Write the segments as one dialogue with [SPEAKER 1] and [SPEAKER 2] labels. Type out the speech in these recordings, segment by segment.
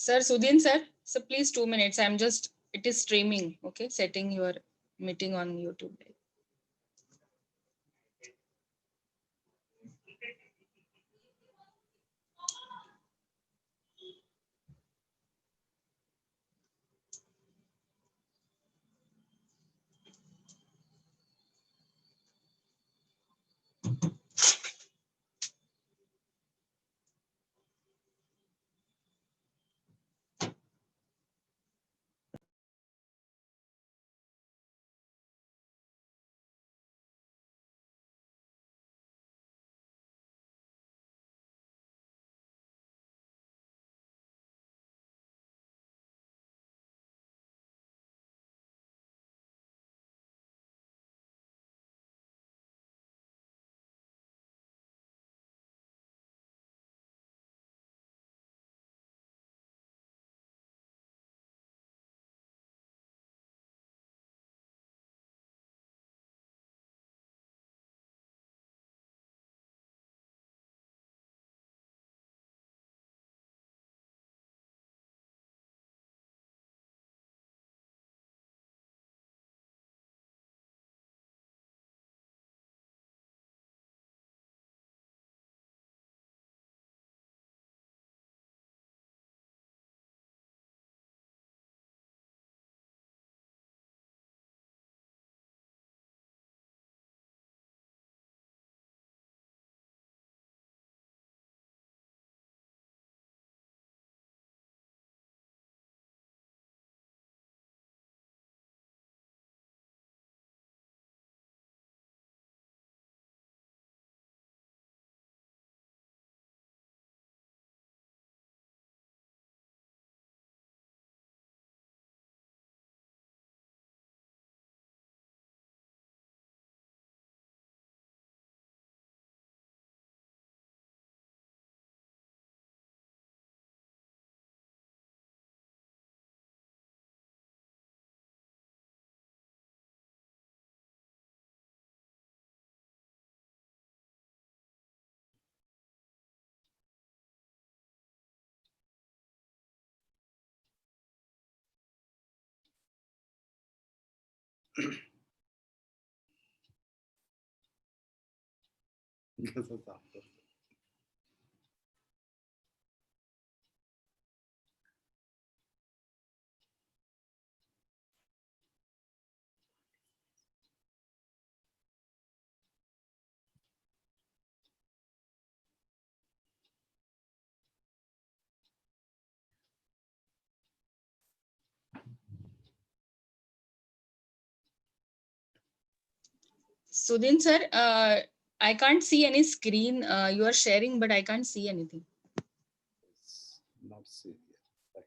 [SPEAKER 1] Sir, Sudhin sir, so please 2 minutes. I'm just, it is streaming. Okay, setting your meeting on YouTube. Sudhin sir, I can't see any screen. You are sharing, but I can't see anything.
[SPEAKER 2] It's not serious. Right.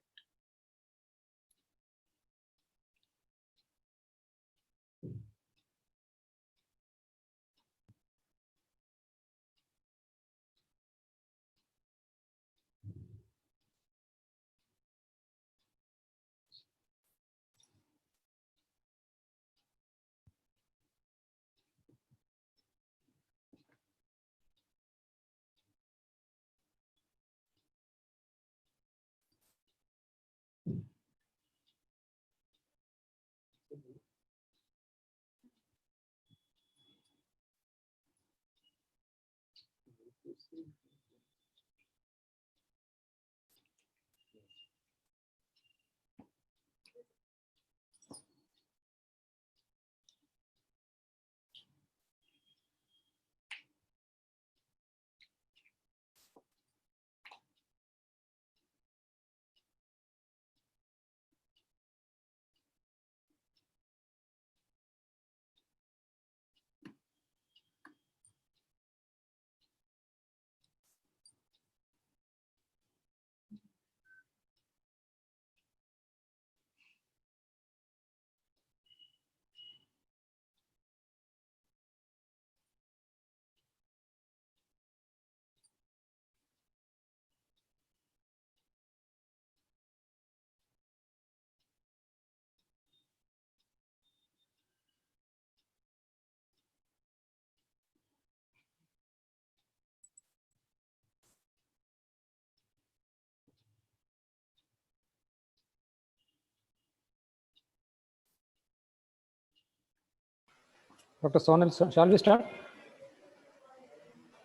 [SPEAKER 3] Dr. Sonal, shall we start?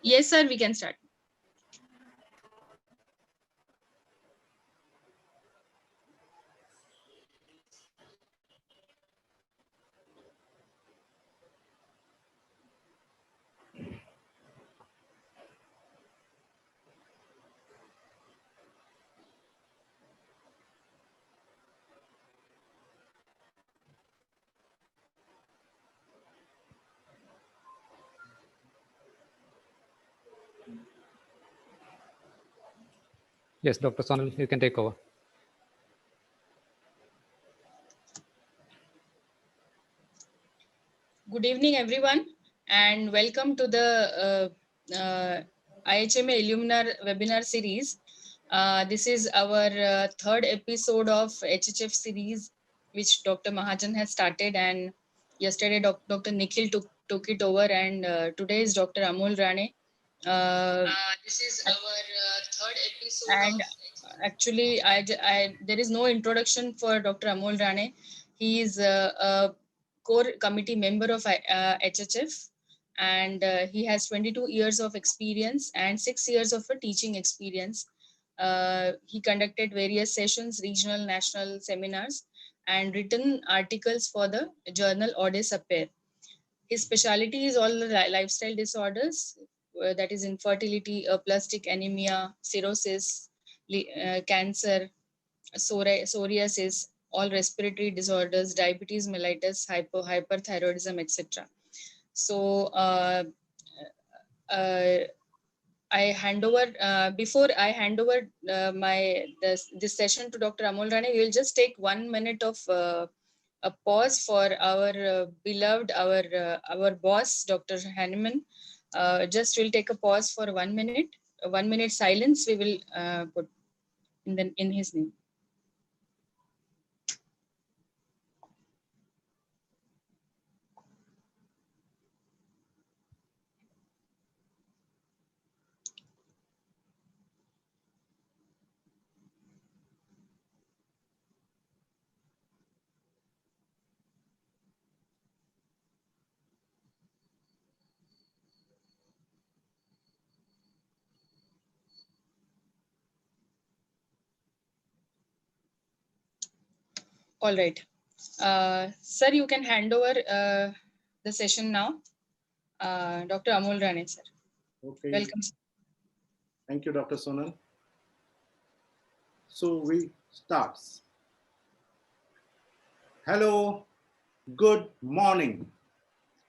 [SPEAKER 1] Yes, sir, we can start.
[SPEAKER 3] Yes, Dr. Sonal, you can take over.
[SPEAKER 1] Good evening, everyone, and welcome to the IHMA ILLUMINARE webinar series. This is our third episode of HHF series, which Dr. Mahajan has started, and yesterday Dr. Nikhil took it over, and today is Dr. Amol Rane. This is our third episode, and actually, there is no introduction for Dr. Amol Rane. He is a core committee member of HHF, and he has 22 years of experience and 6 years of a teaching experience. He conducted various sessions, regional, national seminars, and written articles for the journal Audes Appear. His specialty is all the lifestyle disorders, that is infertility, aplastic anemia, cirrhosis, cancer, psoriasis, all respiratory disorders, diabetes mellitus, hyperthyroidism, etc. So I hand over before I hand over this session to Dr. Amol Rane. We will just take 1 minute of a pause for our beloved, our boss, Dr. Hanneman. Just we'll take a pause for 1 minute. 1 minute silence we will put in his name. All right. Sir, you can hand over the session now. Dr. Amol Rane, sir.
[SPEAKER 2] Okay.
[SPEAKER 1] Welcome, sir.
[SPEAKER 2] Thank you, Dr. Sonal. So we start. Hello, good morning.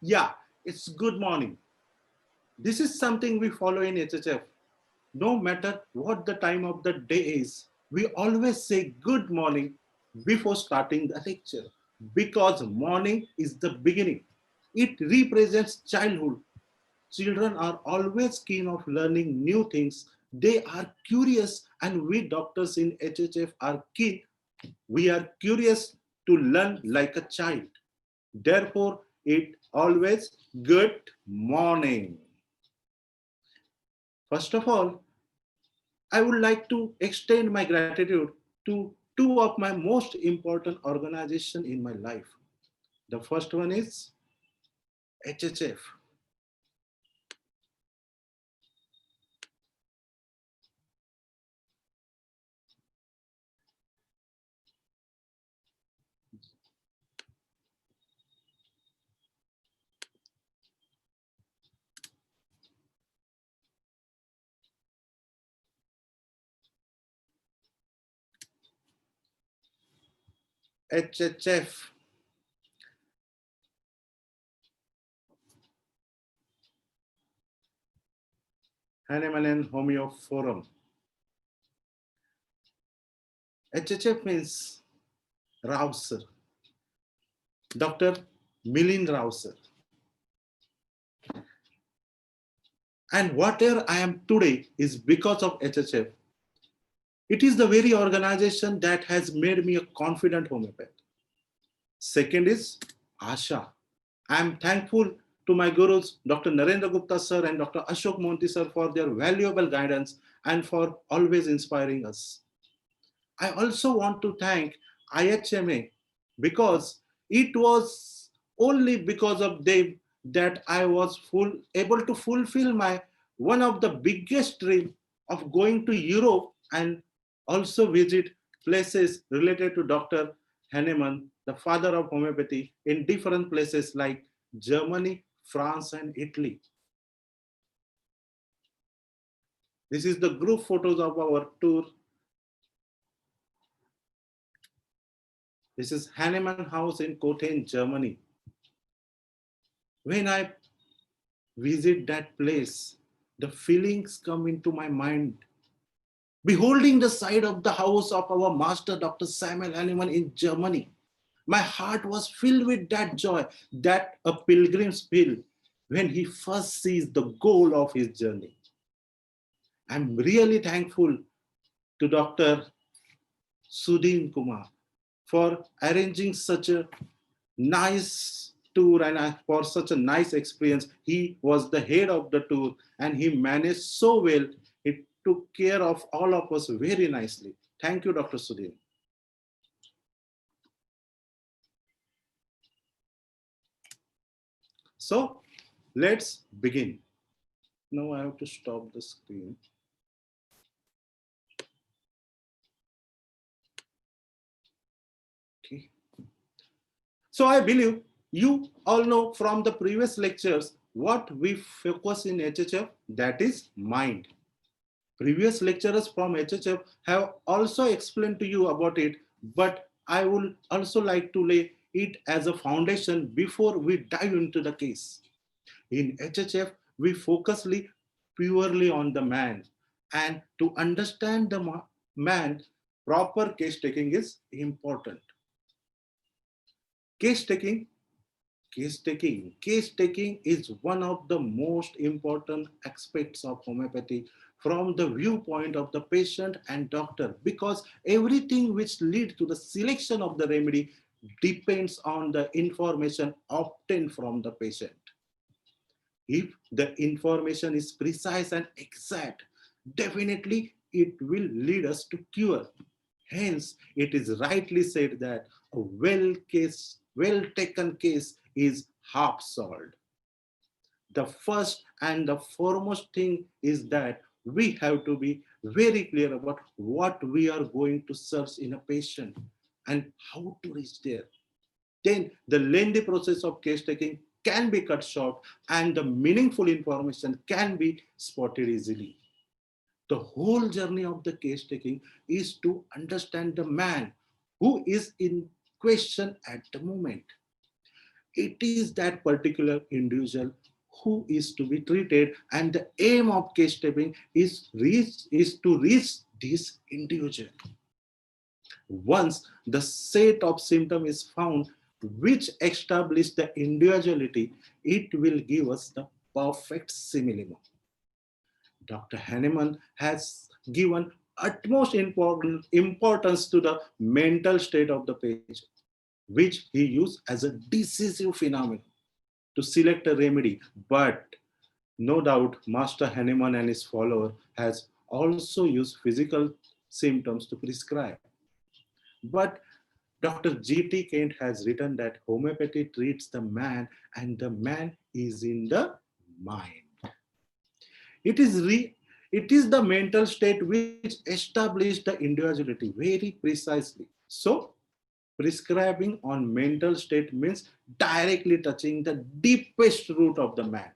[SPEAKER 2] Yeah, it's good morning. This is something we follow in HHF. No matter what the time of the day is, we always say good morning before starting the lecture because morning is the beginning. It represents childhood. Children are always keen of learning new things. They are curious, and we doctors in HHF are keen. We are curious to learn like a child. Therefore, it always good morning. First of all, I would like to extend my gratitude to two of my most important organizations in my life. The first one is HHF. HHF. Hanneman Homeo Forum. HHF means Rauser. Dr. Milind Rauser. And whatever I am today is because of HHF. It is the very organization that has made me a confident homeopath. Second is Asha. I am thankful to my gurus, Dr. Narendra Gupta sir and Dr. Ashok Monti sir for their valuable guidance and for always inspiring us. I also want to thank IHMA because it was only because of them that I was able to fulfill my one of the biggest dream of going to Europe and also visit places related to Dr. Hahnemann, the father of homeopathy, in different places like Germany, France, and Italy. This is the group photos of our tour. This is Hahnemann House in Cothen, Germany. When I visit that place, the feelings come into my mind. Beholding the side of the house of our master, Dr. Samuel Hahnemann in Germany, my heart was filled with that joy that a pilgrim's feel when he first sees the goal of his journey. I'm really thankful to Dr. Sudhin Kumar for arranging such a nice tour and for such a nice experience. He was the head of the tour and he managed so well. He took care of all of us very nicely. Thank you, Dr. Sudhin. So let's begin. Now I have to stop the screen. Okay. So I believe you all know from the previous lectures what we focus in HHF, that is mind. Previous lecturers from HHF have also explained to you about it, but I would also like to lay it as a foundation before we dive into the case. In HHF, we focus purely on the man, and to understand the man, proper case taking is important. Case taking is one of the most important aspects of homeopathy from the viewpoint of the patient and doctor, because everything which leads to the selection of the remedy depends on the information obtained from the patient. If the information is precise and exact, definitely it will lead us to cure. Hence, it is rightly said that a well-taken case is half solved. The first and the foremost thing is that we have to be very clear about what we are going to search in a patient and how to reach there. Then the lengthy process of case taking can be cut short and the meaningful information can be spotted easily. The whole journey of the case taking is to understand the man who is in question at the moment. It is that particular individual who is to be treated, and the aim of case taking is to reach this individual. Once the set of symptoms is found which establish the individuality, it will give us the perfect simile. Dr. Hahnemann has given utmost importance to the mental state of the patient, which he used as a decisive phenomenon to select a remedy. But no doubt, Master Hahnemann and his follower has also used physical symptoms to prescribe. But Dr. G.T. Kent has written that homeopathy treats the man and the man is in the mind. It is the mental state which establishes the individuality very precisely. So, prescribing on mental state means directly touching the deepest root of the man,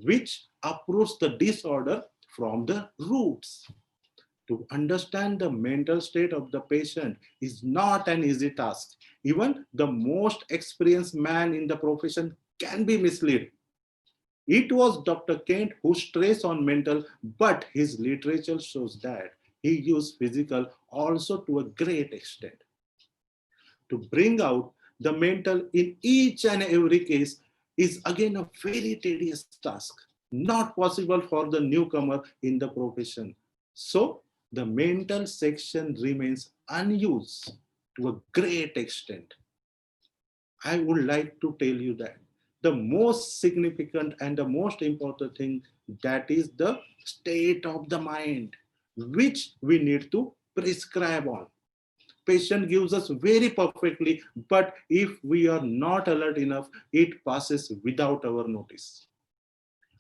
[SPEAKER 2] which uproots the disorder from the roots. To understand the mental state of the patient is not an easy task. Even the most experienced man in the profession can be misled. It was Dr. Kent who stressed on mental, but his literature shows that he used physical also to a great extent. To bring out the mental in each and every case is again a very tedious task, not possible for the newcomer in the profession. So the mental section remains unused to a great extent. I would like to tell you that the most significant and the most important thing, that is the state of the mind, which we need to prescribe on. patient gives us very perfectly, but if we are not alert enough, it passes without our notice.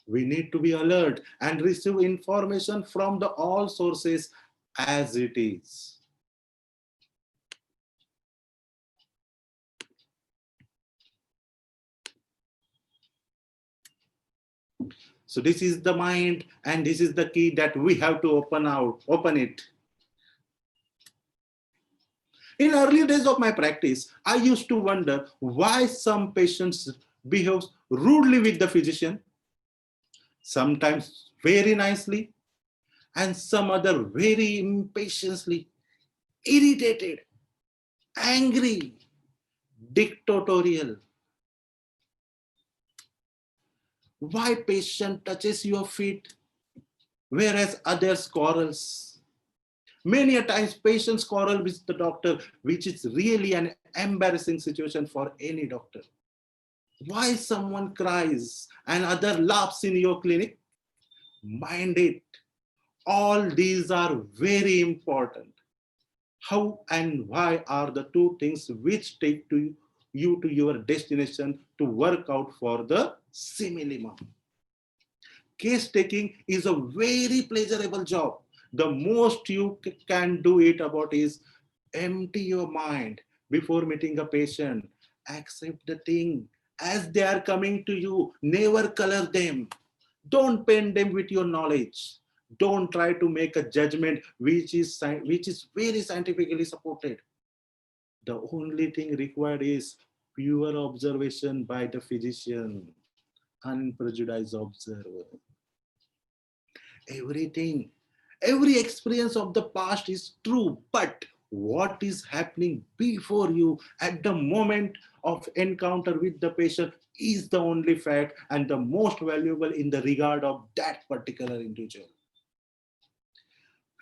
[SPEAKER 2] We need to be alert and receive information from the all sources as it is. So this is the mind, and this is the key that we have to open it. In early days of my practice, I used to wonder why some patients behave rudely with the physician, sometimes very nicely, and some other very impatiently, irritated, angry, dictatorial. Why patient touches your feet, whereas others quarrels? Many a times patients quarrel with the doctor, which is really an embarrassing situation for any doctor. Why someone cries and other laughs in your clinic? Mind it. All these are very important. How and why are the two things which take you to your destination to work out for the simillimum. Case taking is a very pleasurable job. The most you can do it about is empty your mind before meeting a patient. Accept the thing as they are coming to you. Never color them. Don't paint them with your knowledge. Don't try to make a judgment which is very scientifically supported. The only thing required is pure observation by the physician, unprejudiced observer. Everything, every experience of the past is true, but what is happening before you at the moment of encounter with the patient is the only fact and the most valuable in the regard of that particular individual.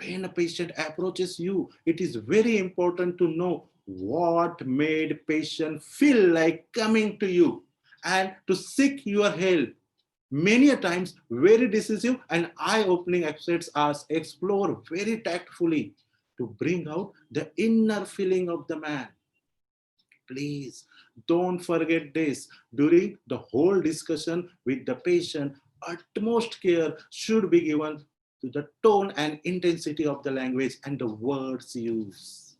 [SPEAKER 2] When a patient approaches you, it is very important to know what made patient feel like coming to you and to seek your help. Many a times, very decisive and eye-opening aspects are explored very tactfully to bring out the inner feeling of the man. Please don't forget this. During the whole discussion with the patient, utmost care should be given to the tone and intensity of the language and the words used.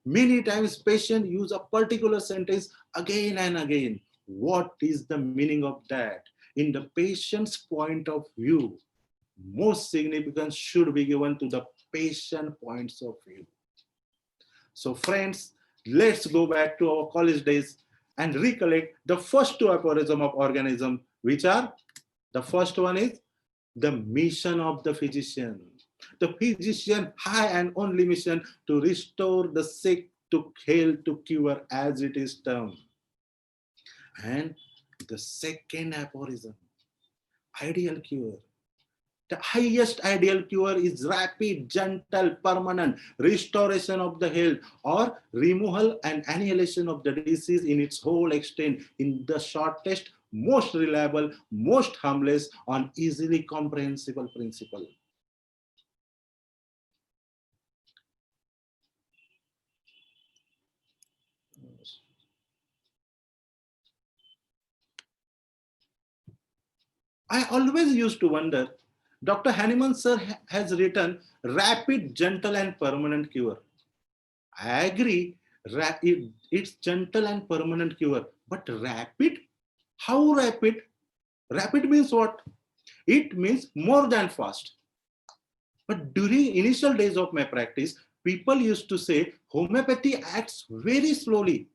[SPEAKER 2] Many times patients use a particular sentence again and again. What is the meaning of that? In the patient's point of view, most significance should be given to the patient points of view. So friends, let's go back to our college days and recollect the first two aphorisms of organism, which are, the first one is the mission of the physician. The physician high and only mission to restore the sick to health, to cure, as it is termed. And the second aphorism, ideal cure. The highest ideal cure is rapid, gentle, permanent restoration of the health or removal and annihilation of the disease in its whole extent in the shortest, most reliable, most harmless, and easily comprehensible principle. I always used to wonder, Dr. Hahnemann sir has written rapid, gentle, and permanent cure. I agree, it's gentle and permanent cure, but rapid? How rapid? Rapid means what? It means more than fast. But during initial days of my practice, people used to say homeopathy acts very slowly.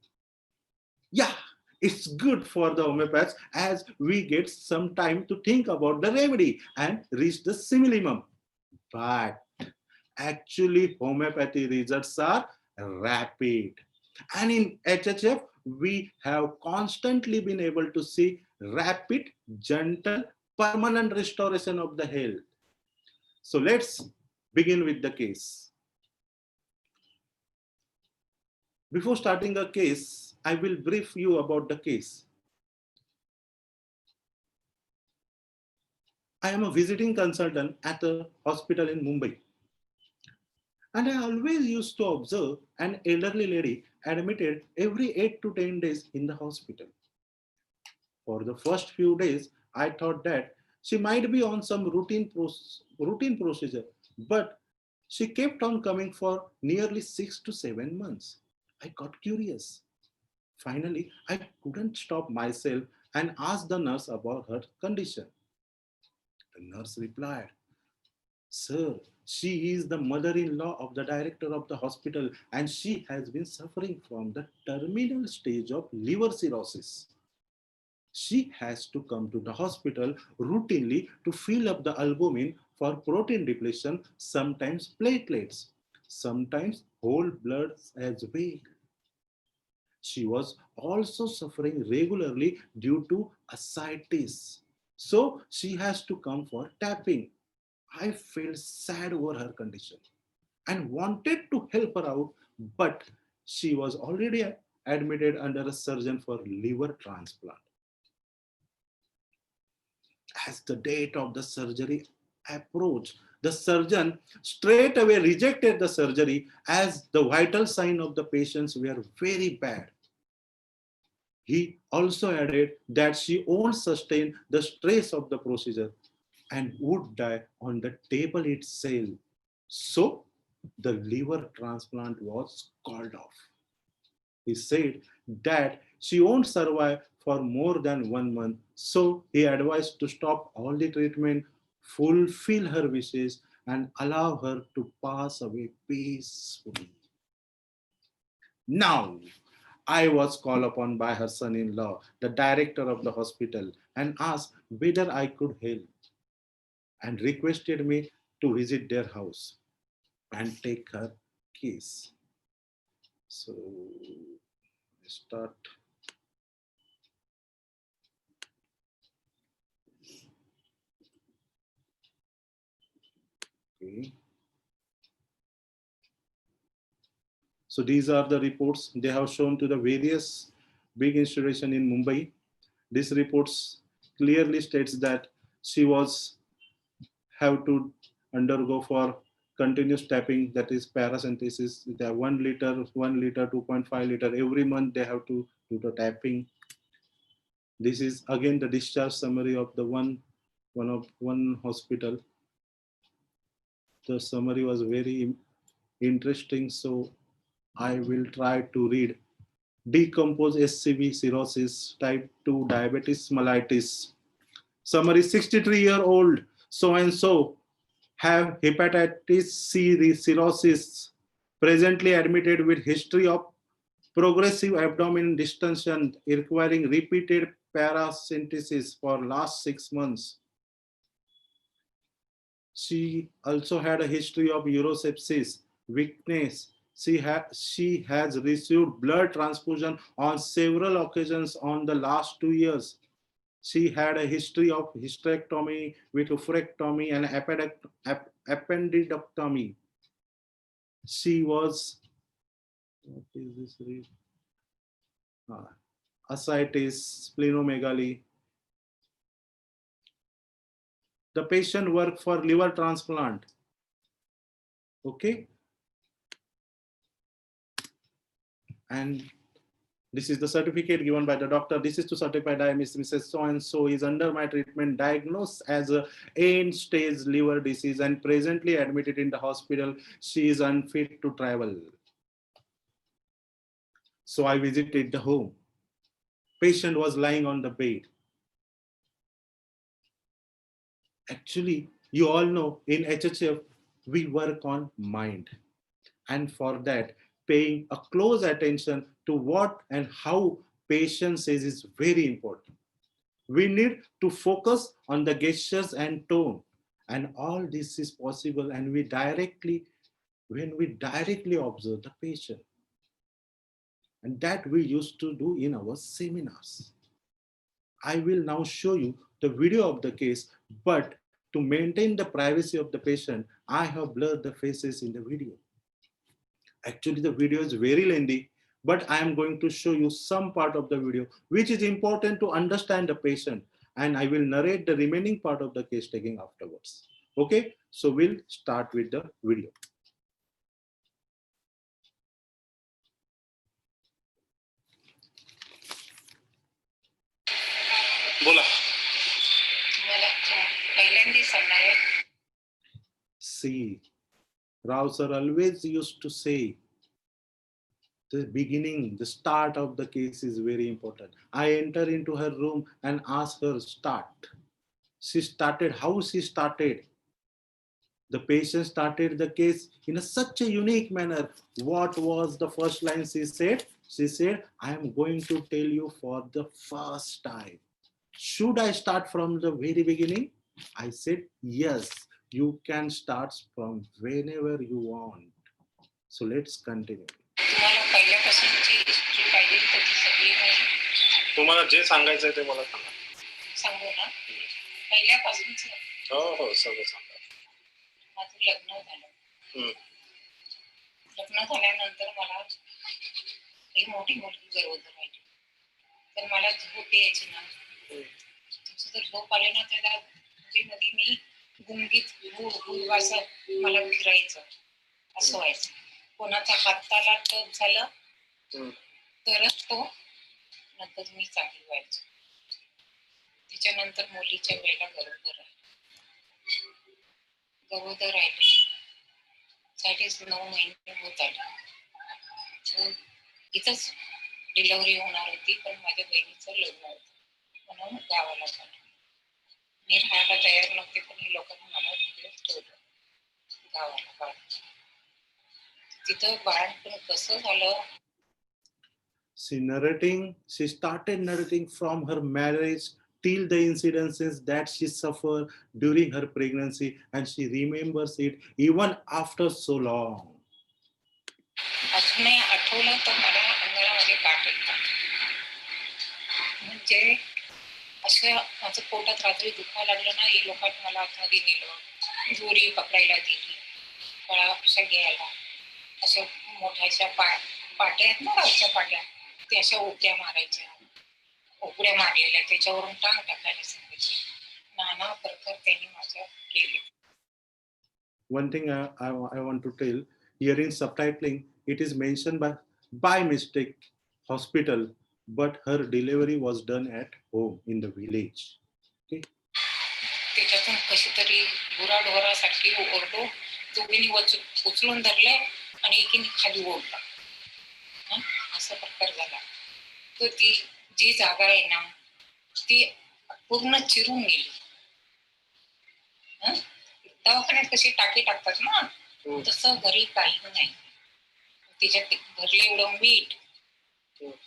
[SPEAKER 2] Yeah, it's good for the homeopaths as we get some time to think about the remedy and reach the simillimum. But actually, homeopathy results are rapid. And in HHF, we have constantly been able to see rapid, gentle, permanent restoration of the health. So let's begin with the case. Before starting a case, I will brief you about the case. I am a visiting consultant at a hospital in Mumbai. And I always used to observe an elderly lady admitted every 8 to 10 days in the hospital. For the first few days, I thought that she might be on some routine procedure, but she kept on coming for nearly 6 to 7 months. I got curious. Finally, I couldn't stop myself and asked the nurse about her condition. The nurse replied, "Sir, she is the mother in law of the director of the hospital and she has been suffering from the terminal stage of liver cirrhosis. She has to come to the hospital routinely to fill up the albumin for protein depletion, sometimes platelets, sometimes whole blood as well. She was also suffering regularly due to ascites. So she has to come for tapping. I felt sad over her condition and wanted to help her out, but she was already admitted under a surgeon for liver transplant. As the date of the surgery approached, the surgeon straight away rejected the surgery as the vital signs of the patients were very bad. He also added that she won't sustain the stress of the procedure and would die on the table itself. So the liver transplant was called off. He said that she won't survive for more than 1 month. So he advised to stop all the treatment, fulfill her wishes, and allow her to pass away peacefully. Now, I was called upon by her son in law, the director of the hospital, and asked whether I could help and requested me to visit their house and take her case. So, start. Okay. So these are the reports they have shown to the various big institutions in Mumbai. These reports clearly states that she was have to undergo for continuous tapping, that is paracentesis. They have 1 liter, 1 liter, 2.5 liter every month. They have to do the tapping. This is again the discharge summary of the one hospital. The summary was very interesting, so I will try to read. Decompose SCV cirrhosis, type 2 diabetes mellitus. Summary: 63-year-old so and so have hepatitis C cirrhosis, presently admitted with history of progressive abdominal distension requiring repeated paracentesis for last 6 months. She also had a history of urosepsis, weakness. She has received blood transfusion on several occasions on the last 2 years. She had a history of hysterectomy with oophorectomy and appendectomy. She was, what is this? Ascites, splenomegaly. The patient worked for liver transplant. Okay. And this is the certificate given by the doctor. This is to certify that Mrs. So and so is under my treatment, diagnosed as a end-stage liver disease and presently admitted in the hospital. She is unfit to travel. So I visited the home. Patient was lying on the bed. Actually, you all know in HHF, we work on mind. And for that, paying a close attention to what and how patient says is very important. We need to focus on the gestures and tone. And all this is possible and when we directly observe the patient. And that we used to do in our seminars. I will now show you the video of the case, but to maintain the privacy of the patient, I have blurred the faces in the video. Actually, the video is very lengthy, but I am going to show you some part of the video, which is important to understand the patient. And I will narrate the remaining part of the case taking afterwards. Okay, so we'll start with the video.
[SPEAKER 4] बोला.
[SPEAKER 5] मला पहिल्यांदा सांगणार आहे.
[SPEAKER 2] See, Rao sir always used to say, the beginning, the start of the case is very important. I enter into her room and ask her start. She started, how she started. The patient started the case in such a unique manner. What was the first line she said? She said, I am going to tell you for the first time. Should I start from the very beginning? I said, yes, you can start from whenever you want. So let's continue.
[SPEAKER 5] तुम्हाला पहिल्यापासूनची history पाहिजे तर ती सगळी मी
[SPEAKER 4] तुम्हाला जे सांगायचं ते मला सांगा.
[SPEAKER 5] सांगू ना. पहिल्यापासूनच
[SPEAKER 4] हो सगळं सांगा.
[SPEAKER 5] माझं लग्न झालं.
[SPEAKER 4] हम्म.
[SPEAKER 5] लग्न झाल्यानंतर मला ही मोठी मुलगी गरोदर राहिली. तर मला झोप यायची ना. तसं जर झोप आले ना त्याला मध्ये मी गुंगीत असं मला फिरायचं असं व्हायचं. कोणाचा हाताला टच झालं तरच तो नंतर मी चांगली व्हायचं. त्याच्यानंतर मुलीच्या वेळेला गरोदर राहिली. 9 महिने होत आले. इथंच डिलिव्हरी होणार होती पण माझ्या बहिणीचं लग्न होतं म्हणून गावाला झालं. मी राहायला तयार नव्हते पण ही लोकांनी मला तिकडे ठेवलं गावाला. तिथं बाळपण कसं झालं.
[SPEAKER 2] She started narrating from her marriage till the incidences that she suffered during her pregnancy, and she remembers it even after so long.
[SPEAKER 5] अजूनही आठवलं तर मला अंगामध्ये काट येतात. म्हणजे असं माझं पोटात रात्री दुखायला लागलं ना. हे लोकांनी मला आतमध्ये नेलं. दोरी पकडायला दिली. फळा अशा घ्यायला अशा मोठ्या अशा पाट्या आहेत ना गावच्या पाट्या. ते अशा उकड्या मारायच्या. उकड्या मारलेल्या त्याच्यावरून टांग टाकायला सांगायचे. नाना प्रकार त्यांनी माझ्या केले.
[SPEAKER 2] One thing I want to tell, here in subtitling, it is mentioned by mistake hospital, but her delivery was done at home in the village. Okay.
[SPEAKER 5] त्याच्यातून कशी तरी गुराढोरासाठी ओरडो. दोघींनी उचलून धरले आणि एकीने खाली ओढला. असा प्रकार झाला. तर ती जी जागा आहे ना ती पूर्ण चिरून गेली. दवाखान्यात कशी टाकी टाकतात ना तसं घरी काही नाही. तिच्यात भरले एवढं मीठ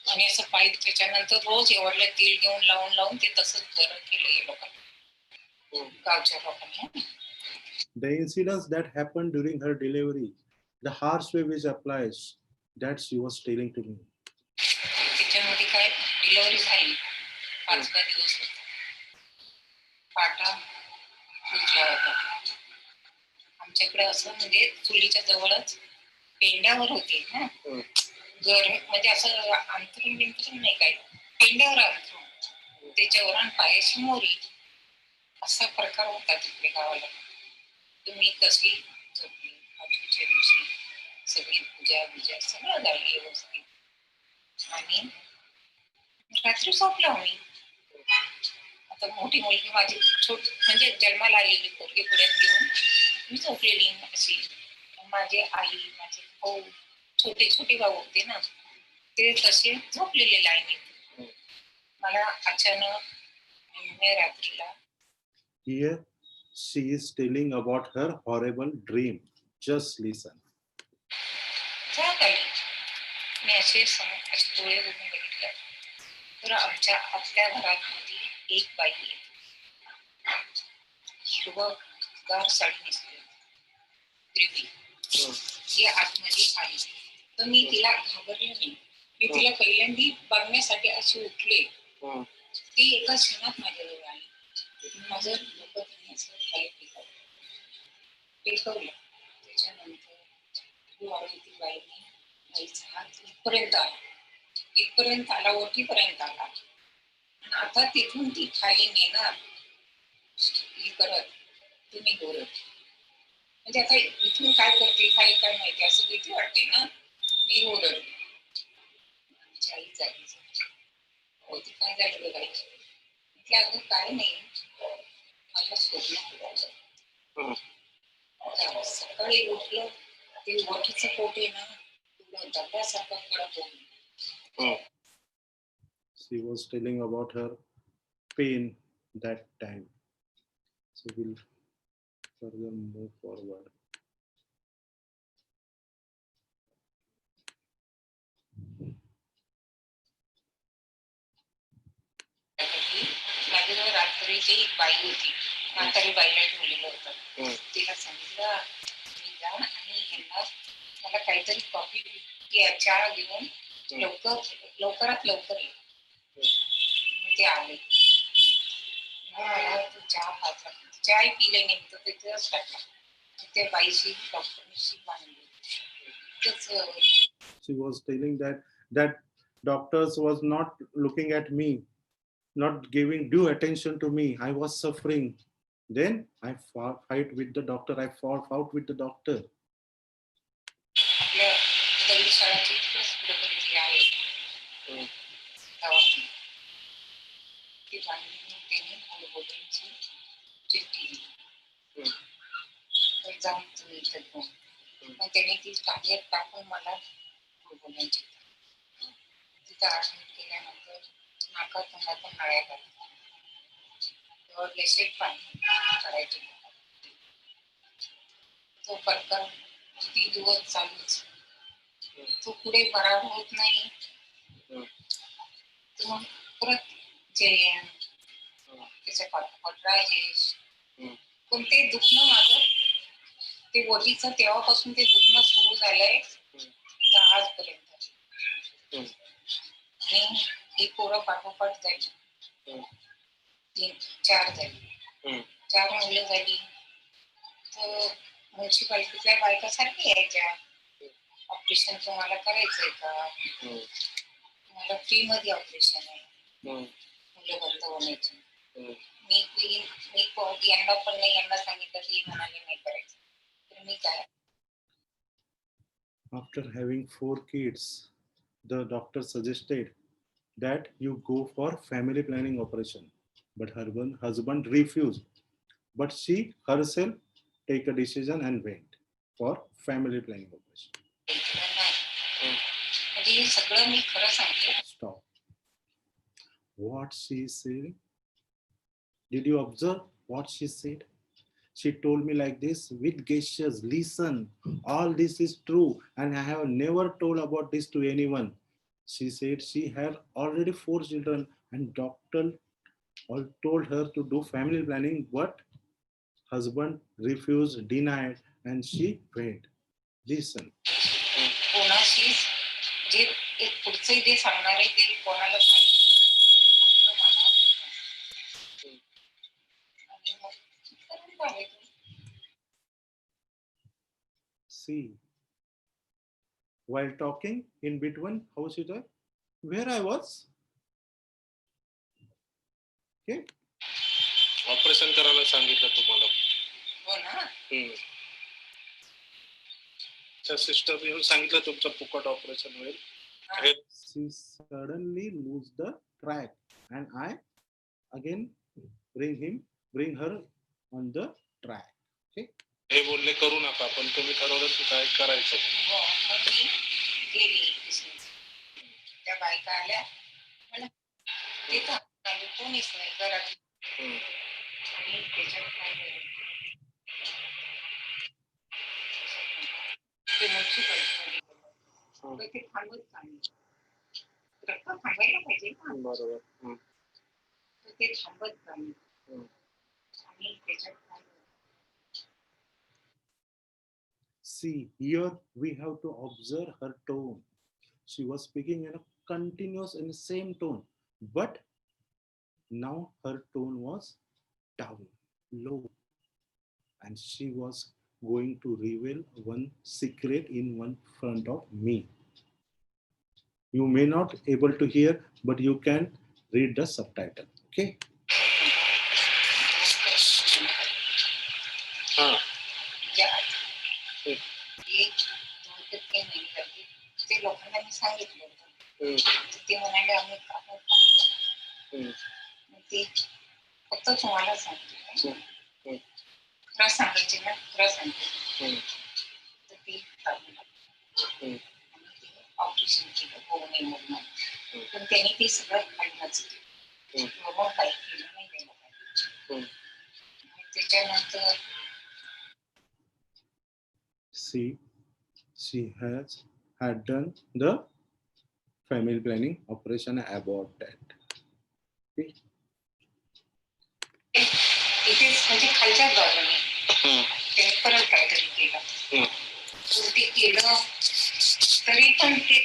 [SPEAKER 5] आणि असं पाय. त्याच्यानंतर रोज एवढलं तेल घेऊन लावून ते तसंच बरं केलं लोकांनी, गावच्या लोकांनी.
[SPEAKER 2] The incidents that happened during her delivery, the harsh way which applies, that she was telling to me.
[SPEAKER 5] त्याच्यामध्ये काय डिलिव्हरी झाली. 5 दिवस होता. पाटा सुजला होता. आमच्याकडे असं म्हणजे चुलीच्या जवळच पेंड्यावर होते ना. म्हणजे असं अंतरून नाही काय. पेंड्यावर अंतरून त्याच्यावर आणि पायाची मोरी असा प्रकार होता तिकडे गावाला. तुम्ही कशी झोपली. 5व्या दिवशी सगळी पूजा सगळं झालं व्यवस्थित. आणि रात्री झोपलो मी. आता मोठी मुलगी माझी म्हणजे जन्माला आलेली पोरगी पुढ्यात घेऊन मी झोपलेली अशी. माझी आई माझे भाऊ छोटे भाऊ होते ना ते तसे झोपलेले लाईनीत. मला अचानक रात्रीला.
[SPEAKER 2] Here she is telling about her horrible dream. Just listen.
[SPEAKER 5] जाग आली. मी असे डोळे उघडून बघितलं तर आमच्या आपल्या घरामध्ये एक बाई येते. हिरवगार साडी नेसली. ती आतमध्ये आली तर मी तिला घाबरले नाही. मी तिला पहिल्यांदा बघण्यासाठी अशी उठले. ती एका क्षणात माझ्याजवळ आली. माझं डोकं असं खाली टेकवलं. त्याच्यानंतर ती बाईने बाईचा हात इथपर्यंत आला ओठीपर्यंत आला. आणि आता तिथून ती खाली नेणार ही करत तुम्ही बोलत. म्हणजे आता इथून काय करते काय माहिती असं भीती वाटते ना. मी ओरडले. आई जागी होती. काय झालं बघायची. म्हटलं अगं काय नाही, मला स्वप्न सकाळी उठलं ते वटीचं पोट आहे ना, दगडासारखं कडक होऊन.
[SPEAKER 2] She was telling about her pain that time. So we'll further move forward.
[SPEAKER 5] माझ्याजवळ रात्रीची एक बाई होती, म्हातारी बाईला ठेवलेलं होतं. तिला सांगितलं मी जा आणि यांना मला काहीतरी कॉफी चहा घेऊन लवकरात लवकर ये. ते आले, मला तू चहा पाजला, चहा पिले नेमकं तिथेच टाकला. त्या बाईशी डॉक्टरशी बांधली.
[SPEAKER 2] She was telling that doctors was not looking at me, not giving due attention to me. I was suffering. Then I fight with the doctor. I fought with the doctor.
[SPEAKER 5] आपल्या दलिशाळाची प्रसिद्धी आहे गावातली. ती बांधली त्यांनी गोळबोटांची चिठ्ठी दिली, जाऊन तुम्ही इथं घेऊन. मग त्याने ती कागद टाकून मला बोलायची. तिथं ऍडमिट केल्यानंतर नाका तोंडातून नळ्या काढल्या, तेव्हा लेशेट पाणी काढायचे. तो प्रकार किती दिवस चालूच, तो पुढे बरा होत नाही. मग परत जयन त्याच्या पाठोपाठ राजेश, पण ते दुखणं माझं ते वटीचं तेव्हापासून ते दुखणं सुरू झालंय तर आजपर्यंत. आणि ही पोरं पाठोपाठ जायची, 4 झाली, 4 मुलं झाली. तर म्युन्सिपाल्टीतल्या बायका सारख्या यायच्या, ऑपरेशन तुम्हाला करायचंय का, मला फ्री मध्ये ऑपरेशन आहे, मुलं बंद होण्याची. मी यांना पण नाही, यांना सांगितलं की म्हणाले नाही करायचं, तर मी काय.
[SPEAKER 2] After having 4 kids, the doctor suggested that you go for family planning operation, but her husband refused. But she herself take a decision and went for family planning operation.
[SPEAKER 5] म्हणजे हे सगळं मी खरं सांगते.
[SPEAKER 2] Stop. What she said? Did you observe what she said? She told me like this with gestures, listen, all this is true and I have never told about this to anyone. She said she had already 4 children and doctor all told her to do family planning, but husband refused, denied, and she went. Listen.
[SPEAKER 5] कोणाशी जे पुढचे जे सांगणार आहे ते कोणाला सांग.
[SPEAKER 2] See, while talking in between, how she did, where I was. Okay.
[SPEAKER 4] Operation करायला सांगितलं तुम्हाला.
[SPEAKER 5] हो ना.
[SPEAKER 4] सिस्टर येऊन सांगितलं तुमचं फुकट ऑपरेशन होईल.
[SPEAKER 2] She suddenly lose the track and I again bring her on the track. Okay.
[SPEAKER 4] हे बोलले करू नका, पण तुम्ही ठरवलं की काय करायचं.
[SPEAKER 5] मी गेली, त्या बायका आल्या, मला तिथं कोणीच नाही घरात. आणि त्याच्यात काय ते म्युन्सिपाल्टी ते थांबत नाही, रक्त थांबायला पाहिजे ना.
[SPEAKER 4] बरोबर.
[SPEAKER 5] ते थांबत नाही. आणि त्याच्यात काय.
[SPEAKER 2] See, here we have to observe her tone. She was speaking in a continuous in the same tone, but now her tone was down, low, and she was going to reveal one secret in one front of me. You may not able to hear, but you can read the subtitle. Okay.
[SPEAKER 5] ते लोकांना मी सांगितलं होतं, ते म्हणाले आम्ही ते फक्त तुम्हाला सांगते,
[SPEAKER 4] हम्म.
[SPEAKER 5] खरं सांगायचे ना, खरं सांगते.
[SPEAKER 4] हम्म.
[SPEAKER 5] तर ती
[SPEAKER 4] हम्म.
[SPEAKER 5] ऑपरेशन केलं होऊ नये म्हणून, पण त्यांनी ते सगळं काढलंच. मग काही केलं नाही द्यायला पाहिजे. त्याच्यानंतर
[SPEAKER 2] she had done the family planning operation about that. Okay.
[SPEAKER 5] इथेच म्हणजे खालच्याच बाजूने त्यांनी परत काहीतरी केलं. ते केलं तरी पण ते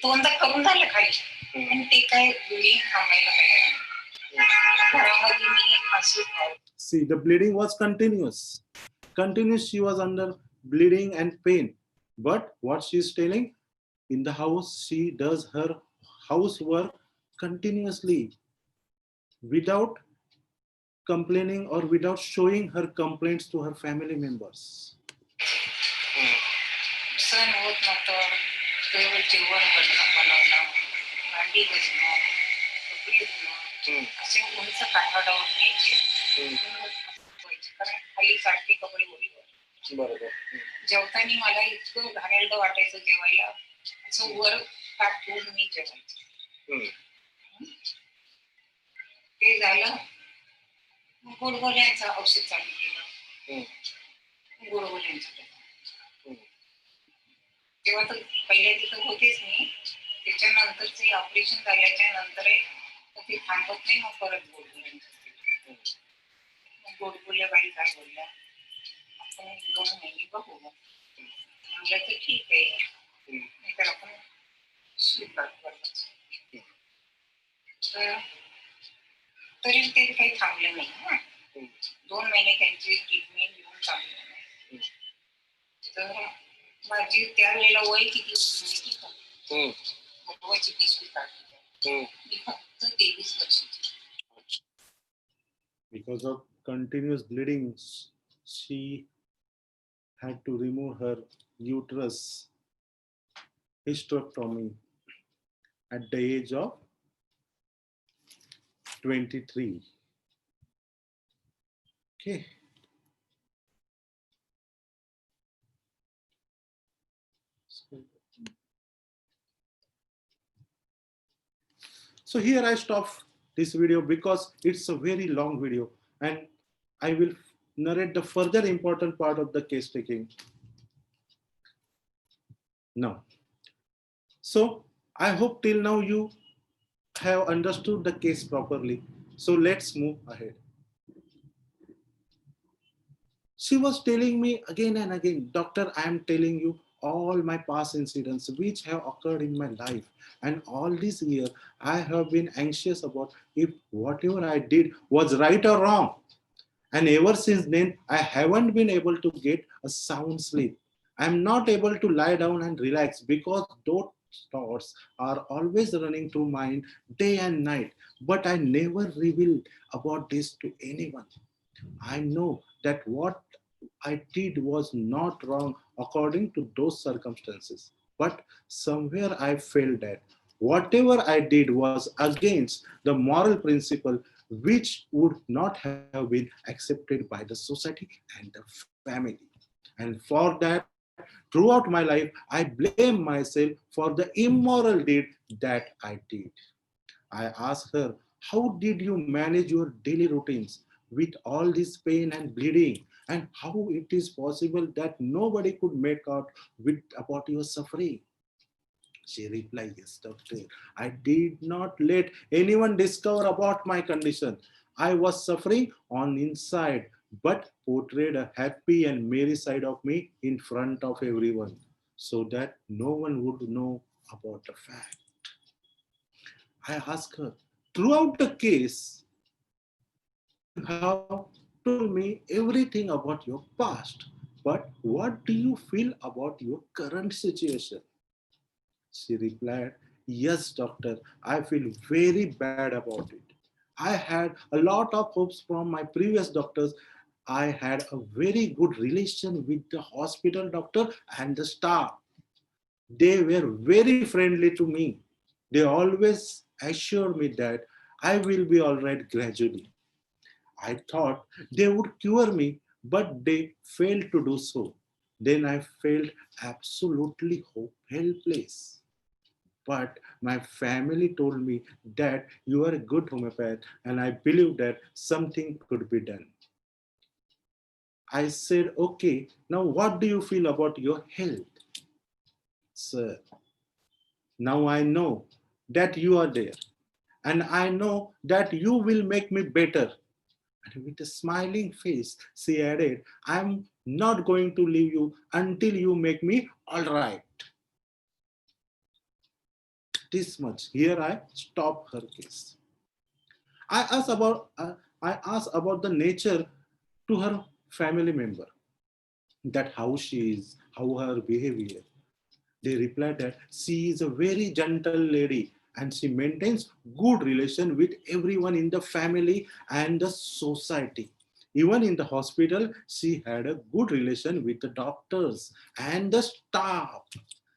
[SPEAKER 5] दोनदा करून झालं खाली, पण ते काय ब्लिडिंग थांबायला तयार नाही. घरामध्ये मी असं
[SPEAKER 2] See, the bleeding was continuous. She was under bleeding and pain. But what she is telling, in the house, she does her housework continuously without complaining or without showing her complaints to her family members.
[SPEAKER 5] सण होत नव्हतं. केवळ जेवण बनवणं, भांडी घासणं, कपडे धुणं, असे उंच काठाडावर न्यायचे. कारण खाली सारखे कपडे ओढले.
[SPEAKER 4] बरोबर.
[SPEAKER 5] जेवताना मला इतकं घाणेरडं वाटायचं जेवायला, असं वर ताट ठेवून मी जेवायचं. ते झालं, गुडगुल्यांचं औषध चालू केलं. गुडगुल्यांचं तेव्हा तर पहिल्या तिथं होतेच मी. त्याच्यानंतरचे ऑपरेशन झाल्याच्या नंतर ते थांबत नाही, मग परत गुडगुल्यांचं. मग गुडगुल्या बाई काय बोलल्या, आपण 2 महिने बघू. म्हणलं तर ठीक आहे, नाहीतर आपण स्वीकार करतो. तरी ते काही थांबलं नाही. 2 महिने त्यांची ट्रीटमेंट घेऊन चालू नाही. तर माझी त्यावेळेला वय किती होती माहिती का? महत्वाची पिशवी काढली. मी फक्त 23 वर्षाची.
[SPEAKER 2] Because of continuous bleeding, she had to remove her uterus hysterectomy at the age of 23. Okay. So here I stop this video because it's a very long video and I will narrate the further important part of the case taking now. So I hope till now you have understood the case properly. So let's move ahead. She was telling me again and again, doctor, I am telling you all my past incidents which have occurred in my life. And all this year, I have been anxious about if whatever I did was right or wrong. And ever since then, I haven't been able to get a sound sleep. I'm not able to lie down and relax because those thoughts are always running through my mind day and night. But I never reveal about this to anyone. I know that what I did was not wrong according to those circumstances. But somewhere I felt that whatever I did was against the moral principle which would not have been accepted by the society and the family. And for that, throughout my life, I blame myself for the immoral deed that I did. I asked her, how did you manage your daily routines with all this pain and bleeding? And how it is possible that nobody could make out with about your suffering? She replied, yes, doctor, I did not let anyone discover about my condition. I was suffering on inside, but portrayed a happy and merry side of me in front of everyone, so that no one would know about the fact. I asked her, throughout the case, you have told me everything about your past, but what do you feel about your current situation? She replied, yes, doctor, I feel very bad about it. I had a lot of hopes from my previous doctors. I had a very good relation with the hospital doctor and the staff. They were very friendly to me. They always assured me that I will be all right gradually. I thought they would cure me, but they failed to do so. Then I felt absolutely helpless. But my family told me that you are a good homeopath, and I believe that something could be done. I said, okay, now what do you feel about your health? Sir, now I know that you are there, and I know that you will make me better. And with a smiling face, she added, I'm not going to leave you until you make me all right. This much. Here I stop her case. I asked about I asked about the nature to her family member, that how she is, how her behavior. They replied that she is a very gentle lady and she maintains good relation with everyone in the family and the society. Even in the hospital, she had a good relation with the doctors and the staff.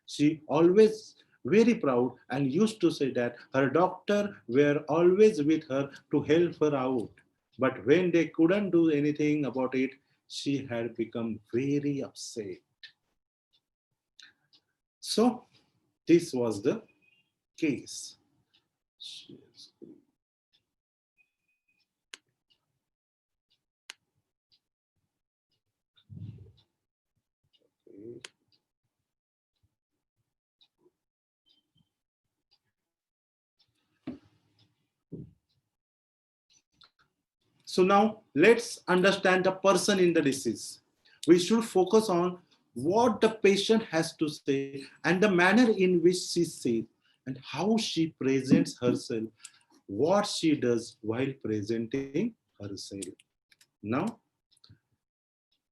[SPEAKER 2] She always very proud and used to say that her doctor were always with her to help her out. But when they couldn't do anything about it, she had become very upset. So this was the case. So now let's understand the person in the disease. We should focus on what the patient has to say and the manner in which she says and how she presents herself, what she does while presenting herself. Now,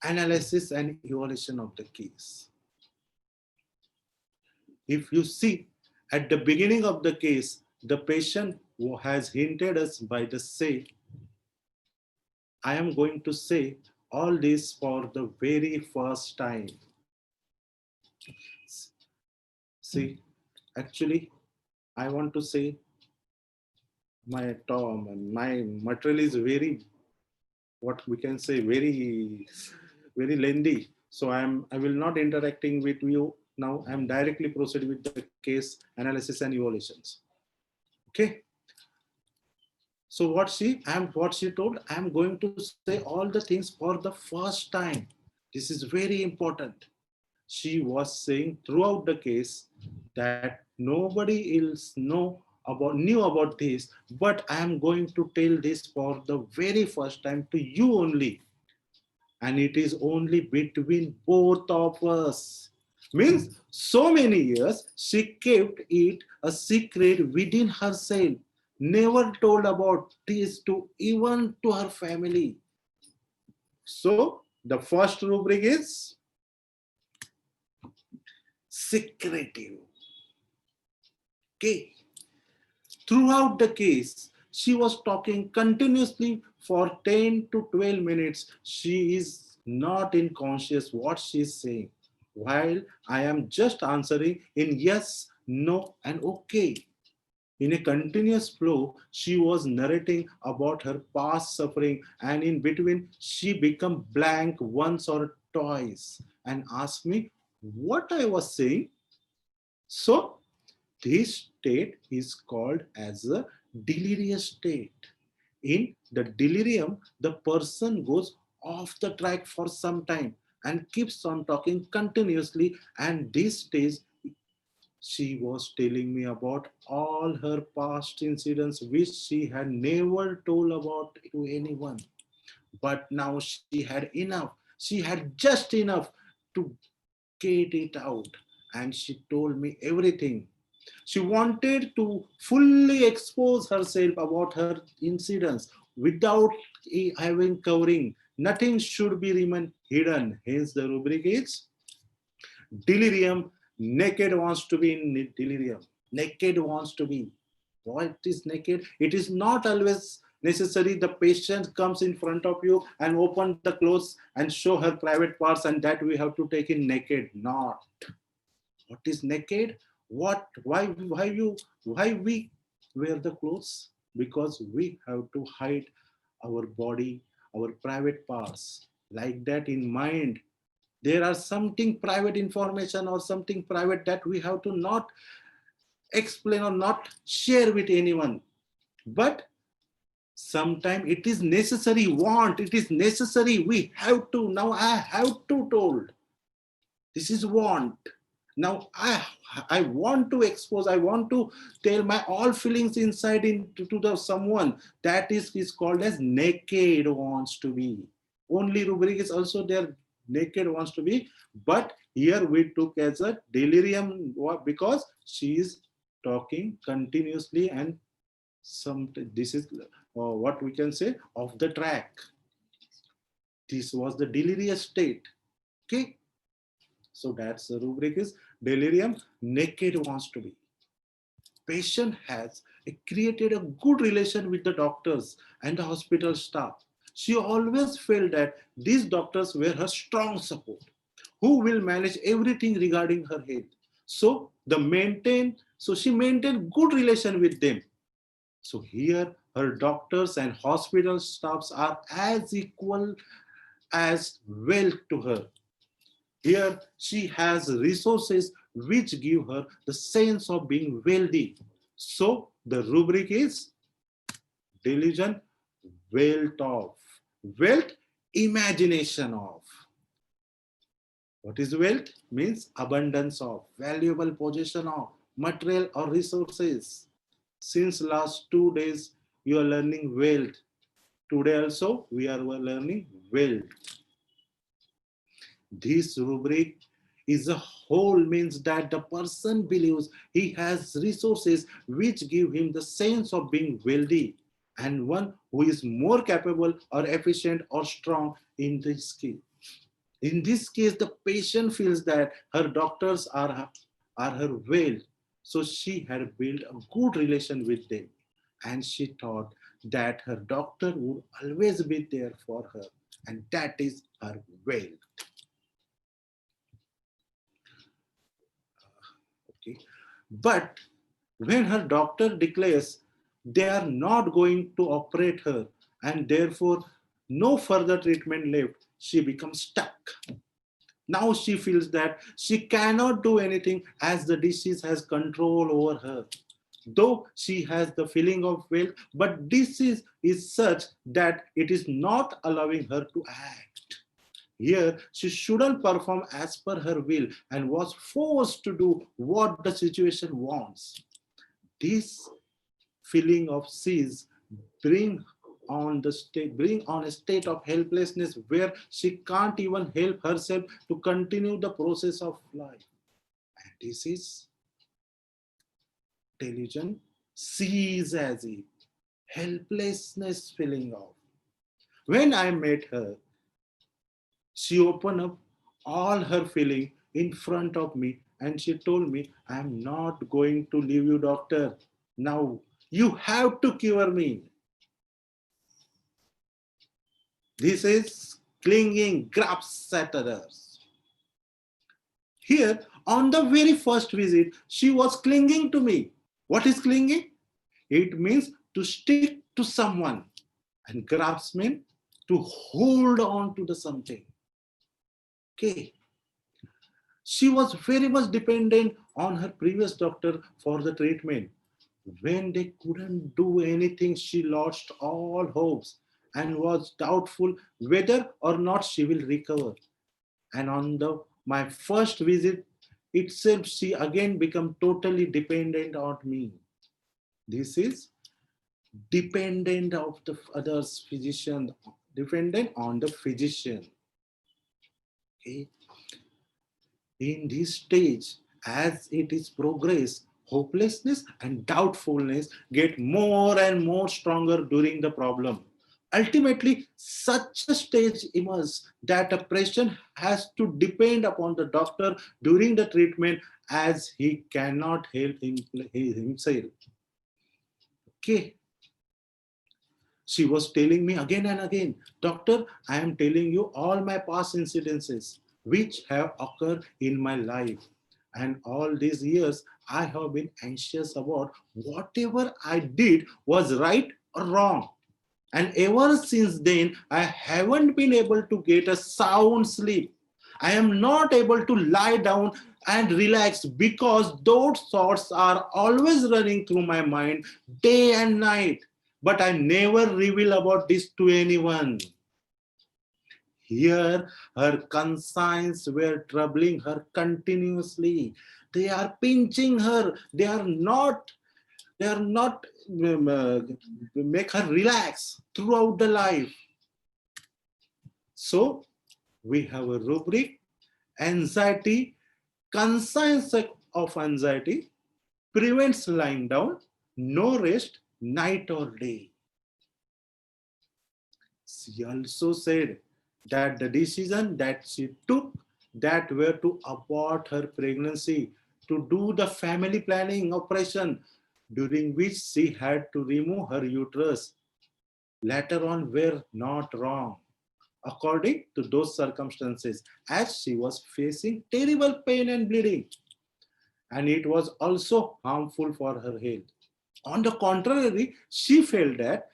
[SPEAKER 2] analysis and evaluation of the case. If you see at the beginning of the case, the patient who has hinted us by the say, I am going to say all this for the very first time. See, actually, I want to say my material is very, what we can say, very lengthy. So I will not interacting with you now. I'm directly proceed with the case analysis and evaluations. Okay. So what she told, I'm going to say all the things for the first time. This is very important. She was saying throughout the case that nobody else knew about this, but I am going to tell this for the very first time to you only. And it is only between both of us. Means so many years she kept it a secret within herself, never told about this to even to her family. So the first rubric is secretive. Okay. Throughout the case, she was talking continuously for 10 to 12 minutes. She is not in conscious what she is saying, while I am just answering in yes, no, and okay. In a continuous flow, she was narrating about her past suffering, and in between, she became blank once or twice and asked me what I was saying. So this state is called as a delirious state. In the delirium, the person goes off the track for some time and keeps on talking continuously. And this stage, she was telling me about all her past incidents which she had never told about to anyone. But now she had enough. She had just enough to get it out. And she told me everything. She wanted to fully expose herself about her incidents without having covering. Nothing should be remain hidden. Hence the rubric is delirium. Naked wants to be in delirium. Naked wants to be. What is naked? It is not always necessary the patient comes in front of you and open the clothes and show her private parts, and that we have to take in naked. Not. What is naked? Why we wear the clothes? Because we have to hide our body, our private parts. Like that in mind, there are something private information or something private that we have to not explain or not share with anyone. But sometimes it is necessary, it is necessary, we have to, now I have to told. This is want. Now I want to expose, I want to tell my all feelings inside into to the someone that is called as naked wants to be. Only rubric is also there, naked wants to be, but here we took as a delirium because she is talking continuously and this is what we can say off the track. This was the delirious state. Okay, so that's the rubric is delirium, naked wants to be. Patient has created a good relation with the doctors and the hospital staff. She always felt that these doctors were her strong support, who will manage everything regarding her health. So she maintained good relation with them. So here her doctors and hospital staffs are as equal as wealth to her. Here she has resources which give her the sense of being wealthy. So the rubric is delusion, wealth of. Wealth, imagination of. What is wealth? Means abundance of, valuable possession of, material or resources. Since last 2 days, you are learning wealth. Today also, we are learning wealth. This rubric is a whole, means that the person believes he has resources which give him the sense of being wealthy and one who is more capable or efficient or strong in this case. In this case, the patient feels that her doctors are her wealth. So she had built a good relation with them. And she thought that her doctor would always be there for her. And that is her wealth. Okay. But when her doctor declares they are not going to operate her and therefore no further treatment left, she becomes stuck. Now she feels that she cannot do anything as the disease has control over her. Though she has the feeling of wealth, but disease is such that it is not allowing her to act. Here, she shouldn't perform as per her will and was forced to do what the situation wants. This feeling of seize bring bring on a state of helplessness where she can't even help herself to continue the process of life. And this is delusion, sees as if helplessness feeling of. When I met her, she opened up all her feeling in front of me and she told me, I'm not going to leave you, doctor. Now you have to cure me. This is clinging, grasps at others. Here, on the very first visit, she was clinging to me. What is clinging? It means to stick to someone. And grasp means to hold on to the something. Okay. She was very much dependent on her previous doctor for the treatment. When they couldn't do anything, she lost all hopes and was doubtful whether or not she will recover. And on my first visit itself, she again became totally dependent on me. This is dependent of the other's physician, dependent on the physician. Okay. In this stage, as it is progress, hopelessness and doubtfulness get more and more stronger during the problem. Ultimately, such a stage emerges that a patient has to depend upon the doctor during the treatment as he cannot help himself. Okay. She was telling me again and again, doctor, I am telling you all my past incidences which have occurred in my life. And all these years, I have been anxious about whatever I did was right or wrong. And ever since then, I haven't been able to get a sound sleep. I am not able to lie down and relax because those thoughts are always running through my mind day and night. But I never reveal about this to anyone. Here, her conscience were troubling her continuously. They are pinching her. They are not make her relax throughout the life. So we have a rubric: anxiety, conscience of anxiety, prevents lying down, no rest, night or day. She also said that the decision that she took that were to abort her pregnancy, to do the family planning operation during which she had to remove her uterus, later on were not wrong according to those circumstances, as she was facing terrible pain and bleeding, and it was also harmful for her health. On the contrary, she felt that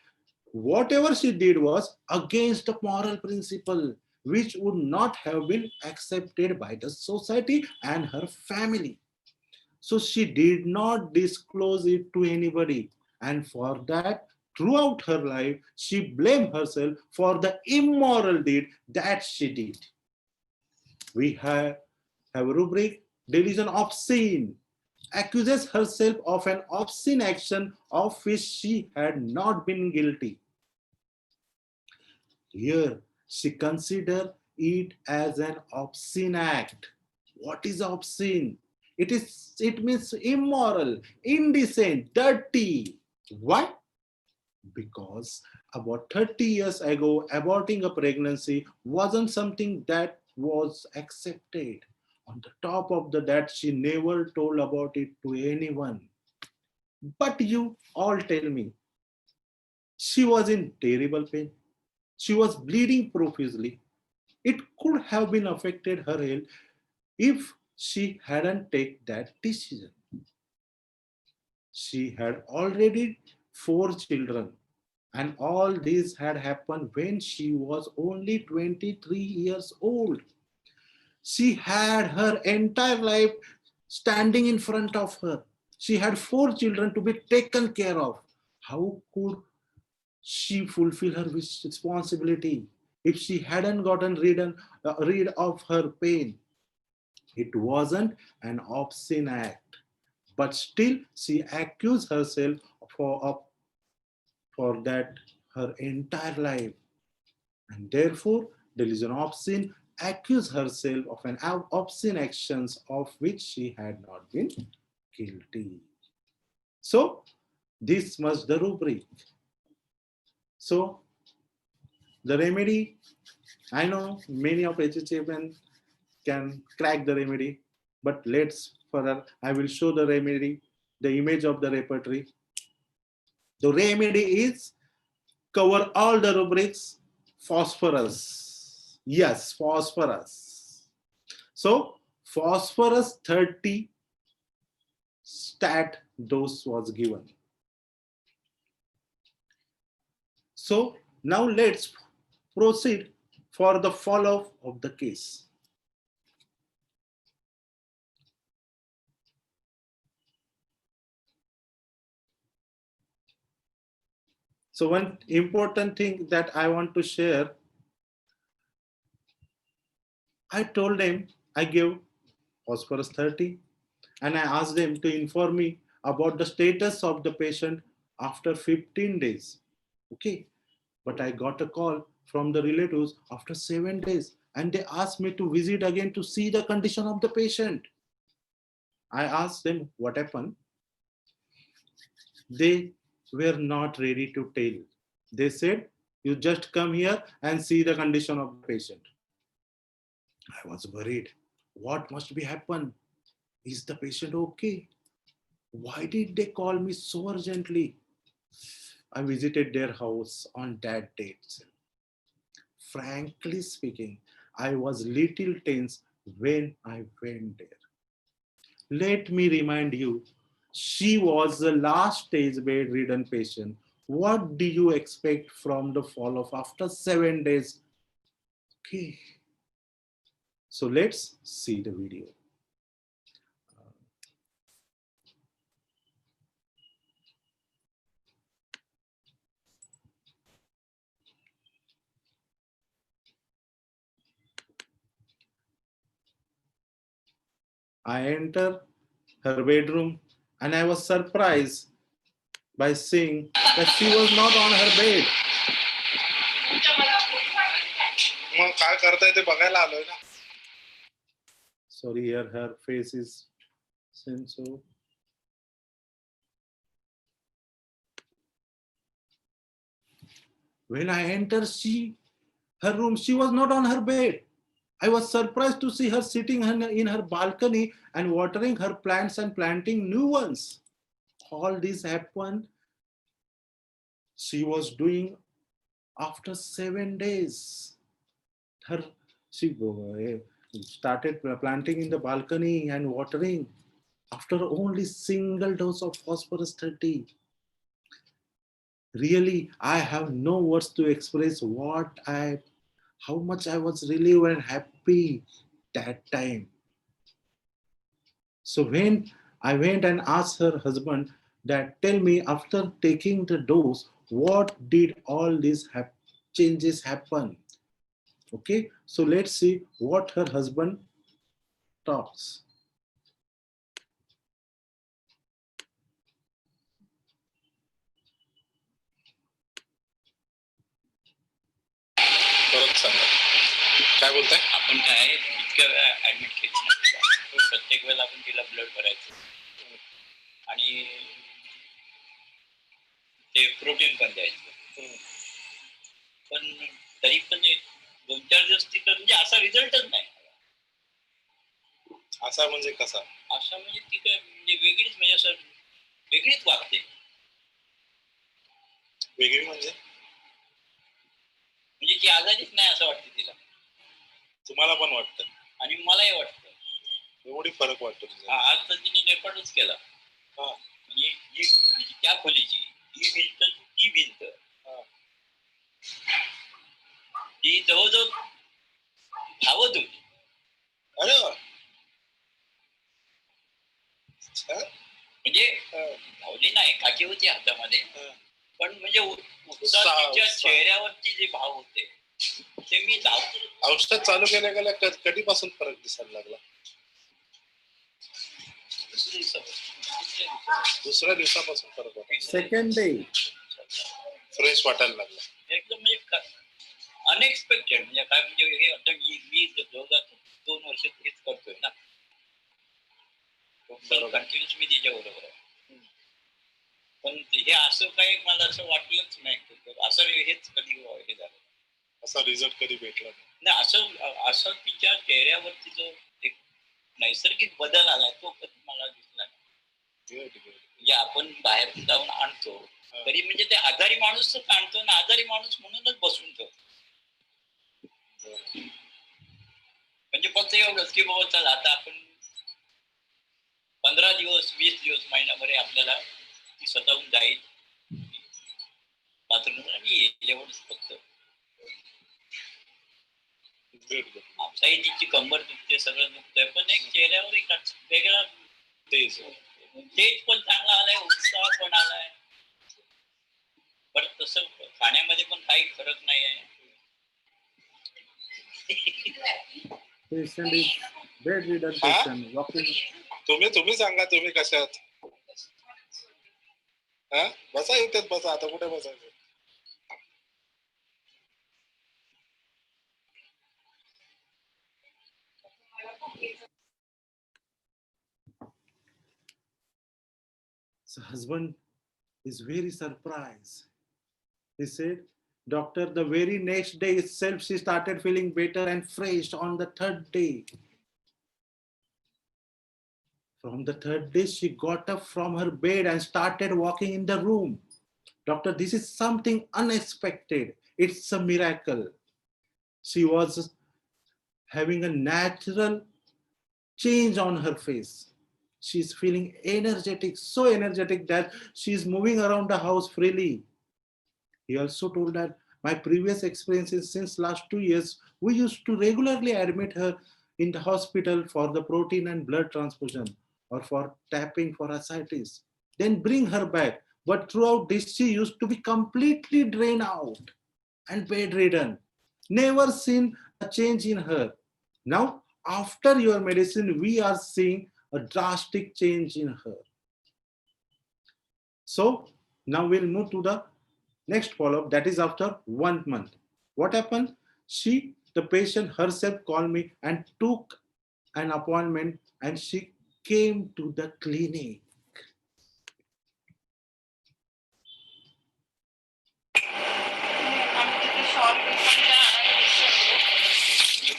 [SPEAKER 2] whatever she did was against the moral principle, which would not have been accepted by the society and her family. So she did not disclose it to anybody. And for that, throughout her life, she blamed herself for the immoral deed that she did. We have a rubric: delusion obscene, accuses herself of an obscene action of which she had not been guilty. Here, she considered it as an obscene act. What is obscene? It means immoral, indecent, dirty. Why? Because about 30 years ago, aborting a pregnancy wasn't something that was accepted. On the top of that, she never told about it to anyone. But you all tell me, she was in terrible pain. She was bleeding profusely. It could have been affected her health if she hadn't taken that decision. She had already 4 children, and all this had happened when she was only 23 years old. She had her entire life standing in front of her. She had 4 children to be taken care of. How could she fulfill her responsibility if she hadn't gotten rid of her pain? It wasn't an obscene act, but still she accused herself for that her entire life, and therefore delusion obscene accused herself of an obscene actions of which she had not been guilty. So this was the rubric. So the remedy, I know many of HHF can crack the remedy, but let's further, I will show the remedy, the image of the repertory. The remedy is cover all the rubrics, phosphorus. Yes, phosphorus. So phosphorus 30 stat dose was given. So now let's proceed for the follow-up of the case. So one important thing that I want to share, I told them, I gave phosphorus 30 and I asked them to inform me about the status of the patient after 15 days. Okay, but I got a call from the relatives after 7 days and they asked me to visit again to see the condition of the patient. I asked them what happened. They were not ready to tell. They said, you just come here and see the condition of the patient. I was worried. What must be happen? Is the patient okay? Why did they call me so urgently? I visited their house on that date. Frankly speaking, I was little tense when I went there. Let me remind you, she was the last stage bedridden patient What do you expect from the fall of after 7 days? Okay. So let's see the video. I enter her bedroom and I was surprised by seeing that she was not on her bed.
[SPEAKER 4] मग काय करताय ते बघायला आलोय ना.
[SPEAKER 2] Sorry, here her face is seen so. When I entered her room, she was not on her bed. I was surprised to see her sitting in her balcony and watering her plants and planting new ones. All this happened. She was doing after 7 days. She started planting in the balcony and watering after only single dose of phosphorus 30. Really, I have no words to express how much I was relieved and happy that time. So when I went and asked her husband that, tell me, after taking the dose, what did all these changes happen? Okay, so let's see what her husband talks.
[SPEAKER 4] परत सांगा काय बोलताय.
[SPEAKER 6] आपण काय इतक्या वेळा admit केली, प्रत्येक वेळेला आपण तिला ब्लड भरायचं आणि ते प्रोटीन पण द्यायचं, पण तरी पण 2-4 दिवस तिथं म्हणजे असा रिझल्टच नाही.
[SPEAKER 4] असा म्हणजे कसा.
[SPEAKER 6] असा म्हणजे ती काय म्हणजे वेगळीच, म्हणजे असं वेगळीच वागते.
[SPEAKER 4] वेगळी म्हणजे
[SPEAKER 6] ती आजारीच नाही असं वाटतं तिला.
[SPEAKER 4] तुम्हाला पण वाटतं
[SPEAKER 6] आणि मलाही वाटतं.
[SPEAKER 4] एवढी फरक वाटतो.
[SPEAKER 6] आज तर तिने रेकॉर्डच केला. म्हणजे त्या खोलीची ही भिंत, ती भिंत, ती जवळजवळ धावत होती.
[SPEAKER 4] अरे वा.
[SPEAKER 6] म्हणजे धावली नाही, काठी होती हातामध्ये, पण म्हणजे तिच्या चेहऱ्यावरती जे भाव होते ते मी
[SPEAKER 4] औषध चालू केल्या कधीपासून फरक दिसायला लागला. दुसऱ्या दिवसापासून फरक होता.
[SPEAKER 2] सेकंड डे
[SPEAKER 4] फ्रेश वाटायला लागला
[SPEAKER 6] एकदम. म्हणजे अनएक्सपेक्टेड. म्हणजे काय म्हणजे हे आता मी 2 वर्ष हेच करतोय ना, कंटिन्युअस मी तिच्या बरोबर आहे, पण हे असं काही मला असं वाटलंच नाही. असं हेच कधी हे झालं,
[SPEAKER 4] असा रिझल्ट कधी भेटला
[SPEAKER 6] नाही. असं तिच्या चेहऱ्यावरती जो एक नैसर्गिक बदल आलाय तो कधी मला दिसला नाही. म्हणजे आपण बाहेर जाऊन आणतो तरी म्हणजे ते आजारी माणूस आणतो ना, आजारी माणूस म्हणूनच बसून ठेवतो. म्हणजे फक्त एवढंच की बाबा चला आता आपण 15 दिवस, 20 दिवस, महिनाभर आपल्याला ती स्वतःहून जाईल बाथरूम आणि येईल, एवढंच फक्त. आमचाही तिची कंबर दुखते, सगळं दुखतंय, पण एक चेहऱ्यावर एक वेगळा तेज पण चांगला आलाय, उत्साह पण आलाय. पण तसं खाण्यामध्ये पण काही फरक नाही आहे.
[SPEAKER 2] patient is bedridden patient walking.
[SPEAKER 4] तुम्ही सांगा, तुम्ही कशात. बसा येतात, बसा. आता कुठे बसायचं.
[SPEAKER 2] So husband is very surprised. He said, doctor, the very next day itself she started feeling better and fresh on the 3rd day. From the 3rd day, she got up from her bed and started walking in the room. Doctor, this is something unexpected. It's a miracle. She was having a natural change on her face. She's feeling energetic, so energetic that she's moving around the house freely. He also told that my previous experiences since last 2 years, we used to regularly admit her in the hospital for the protein and blood transfusion or for tapping for ascites, then bring her back. But throughout this, she used to be completely drained out and bedridden. Never seen a change in her. Now, after your medicine, we are seeing a drastic change in her. So now we'll move to the next follow-up, that is after 1 month. What happened? The patient herself called me and took an appointment and she came to the clinic.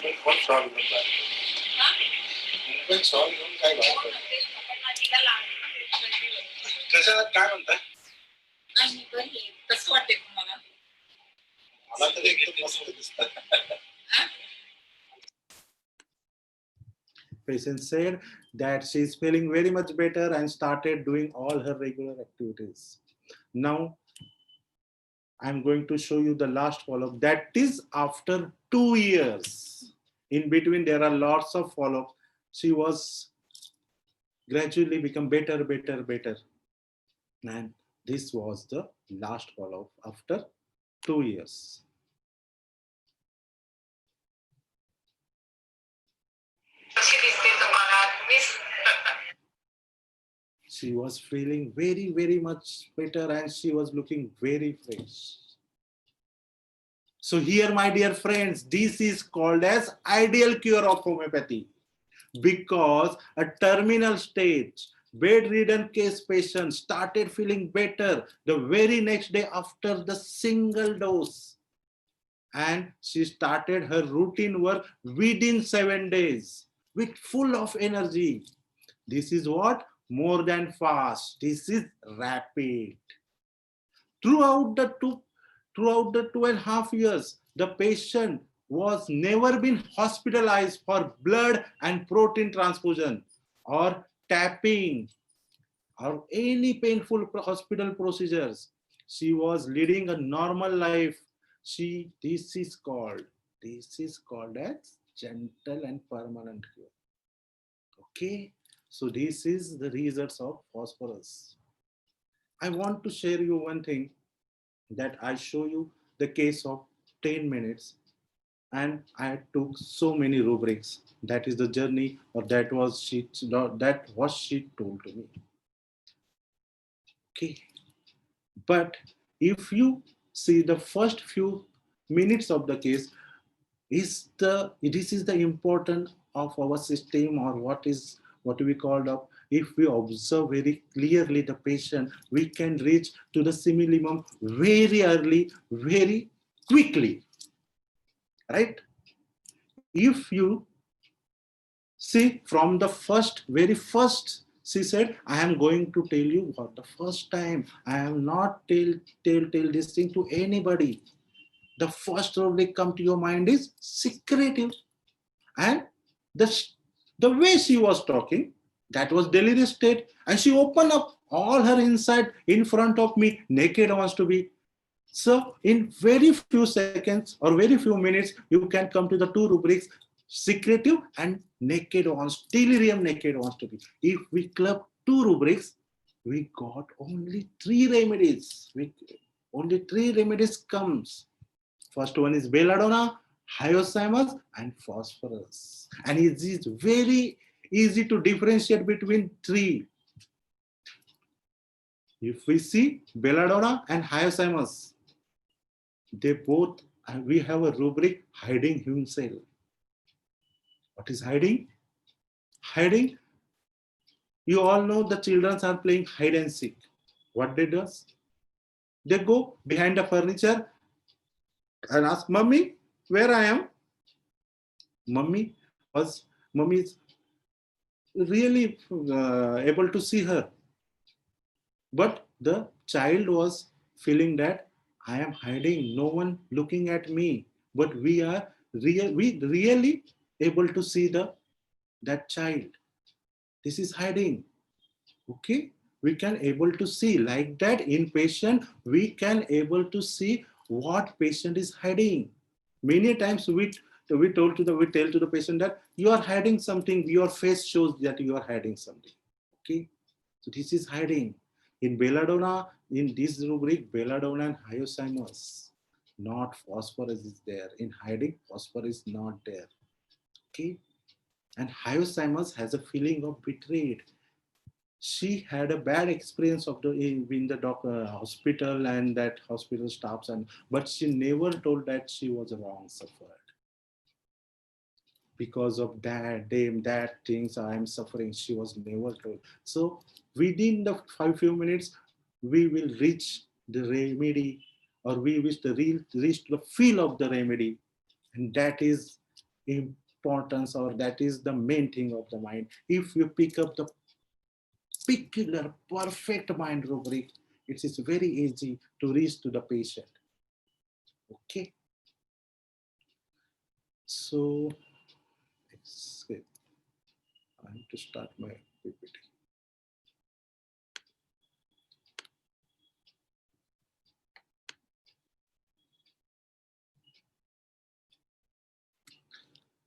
[SPEAKER 4] मुंबईत solve घेऊन काय मुंबईत solve घेऊन काय बाहेर कशा काय म्हणताय
[SPEAKER 5] कसं वाटते तुम्हाला
[SPEAKER 4] मला तर एकदम मस्त दिसतात
[SPEAKER 2] Patient said that she is feeling very much better and started doing all her regular activities. Now, I'm going to show you the last follow-up. That is after 2 years. In between, there are lots of follow-up. She was gradually become better. And this was the last follow-up after 2 years. She was feeling very much better and she was looking very fresh. So here, my dear friends, this is called as ideal cure of homeopathy, because a terminal stage, bedridden case patient started feeling better the very next day after the single dose. And she started her routine work within 7 days with full of energy. This is what? More than fast. This is rapid. Throughout the 2.5 years, the patient was never been hospitalized for blood and protein transfusion or tapping or any painful hospital procedures. She was leading a normal life. This is called as gentle and permanent cure. Okay, so this is the results of phosphorus. I want to share you one thing, that I show you the case of 10 minutes and I took so many rubrics. That is the journey, or that was she told to me. Okay, but if you see the first few minutes of the case, this is the important of our system, or what we called up. If we observe very clearly the patient, we can reach to the simillimum very early, very quickly, right? If you see from the very first, she said, I am going to tell you for the first time. I am not tell this thing to anybody. The first rubric come to your mind is secretive. And the way she was talking, that was delirious state. And she opened up all her inside in front of me, naked wants to be. So in very few seconds or very few minutes, you can come to the two rubrics, secretive and naked wants, delirium naked wants to be. If we club two rubrics, we got only 3 remedies. Only 3 remedies comes. First one is belladonna, hyoscyamus, and phosphorus. And it is very easy to differentiate between 3. If we see belladonna and hyoscyamus, we have a rubric, hiding himself. What is hiding? Hiding, you all know the children are playing hide and seek. What they do? They go behind the furniture and ask, Mummy, where I am? Mummy is really able to see her. But the child was feeling that I am hiding, no one looking at me. But we really able to see that child. This is hiding. Okay, we can able to see like that in patient, we can able to see what patient is hiding. Many times we tell to the patient that you are hiding something, your face shows that you are hiding something. Okay, so this is hiding. In belladonna, in this rubric, belladonna and hyoscyamus, not phosphorus is there. In hiding, phosphorus is not there. Okay, and hyoscyamus has a feeling of betrayed. She had a bad experience of in the hospital and that hospital staffs, and but she never told that she was wrong suffered. Because of that things I am suffering, she was never told. So within the few minutes, we will reach the remedy, or we wish the reach the feel of the remedy, and that is importance, or that is the main thing of the mind. If you pick up the particular perfect mind rubric, it is very easy to reach to the patient. Okay, so I have to start my PPT.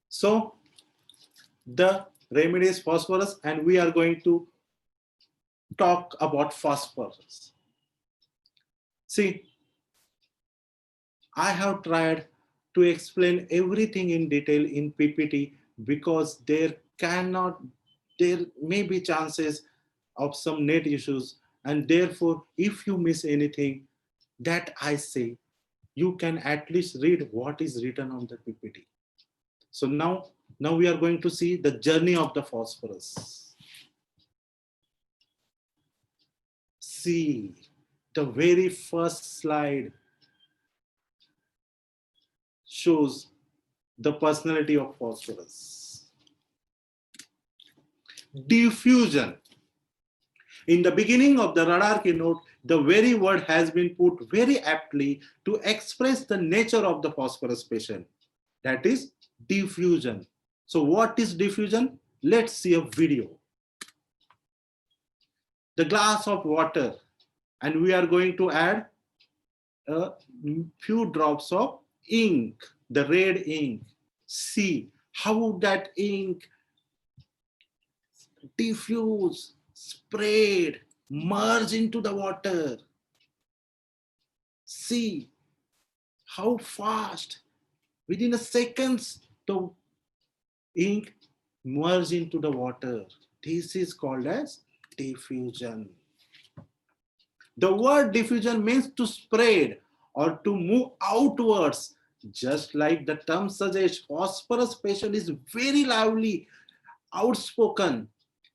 [SPEAKER 2] So the remedy is phosphorus, and we are going to talk about phosphorus. See, I have tried to explain everything in detail in PPT because there may be chances of some net issues, and therefore if you miss anything that I say, you can at least read what is written on the PPT. So now we are going to see the journey of the phosphorus. See, the very first slide shows the personality of phosphorus. Diffusion. In the beginning of the radar keynote, the very word has been put very aptly to express the nature of the phosphorus patient. That is diffusion. So what is diffusion? Let's see a video. The glass of water, and we are going to add a few drops of ink, the red ink. See how that ink diffuse, spread, merge into the water. See how fast, within a seconds, the ink merge into the water. This is called as diffusion. The word diffusion means to spread or to move outwards. Just like the term suggests, phosphorus patient is very lively, outspoken.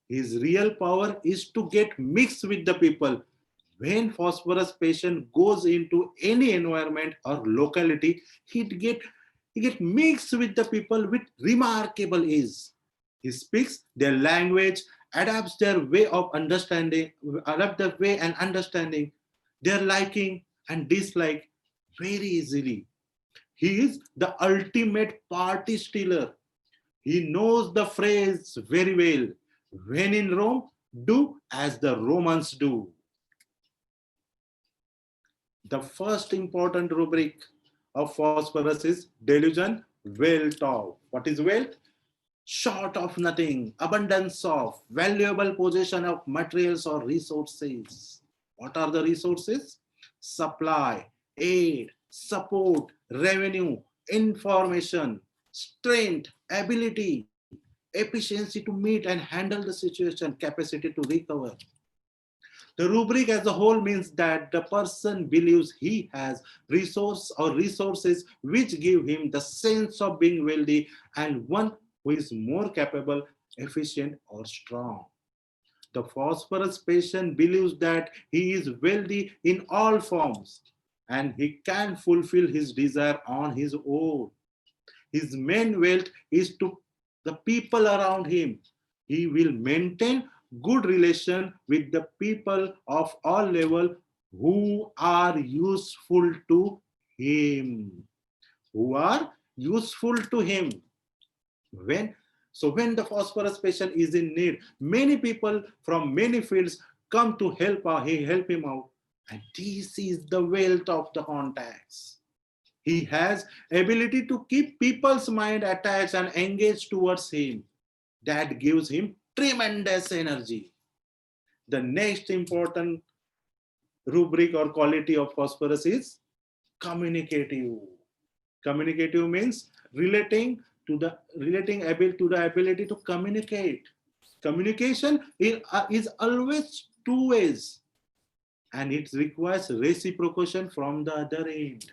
[SPEAKER 2] His real power is to get mixed with the people. When phosphorus patient goes into any environment or locality, he get mixed with the people with remarkable ease. He speaks their language, adapts their way of understanding, adapt their way and understanding, their liking and dislike very easily. He is the ultimate party stealer. He knows the phrase very well. When in Rome, do as the Romans do. The first important rubric of phosphorus is delusion, wealth of. What is wealth? Short of nothing, abundance of, valuable possession of materials or resources. What are the resources? Supply, aid, support, revenue, information, strength, ability, efficiency to meet and handle the situation, capacity to recover. The rubric as a whole means that the person believes he has resource or resources which give him the sense of being wealthy and one who is more capable, efficient, or strong. The phosphorus patient believes that he is wealthy in all forms and he can fulfill his desire on his own. His main wealth is to the people around him. He will maintain good relation with the people of all level who are useful to him. Who are useful to him. When the phosphorus patient is in need, many people from many fields come to help him out. And this is the wealth of the contacts. He has ability to keep people's mind attached and engaged towards him. That gives him tremendous energy. The next important rubric or quality of Phosphorus is communicative. Communicative means relating to the ability to communicate. Communication is always two ways, and it requires reciprocation from the other end.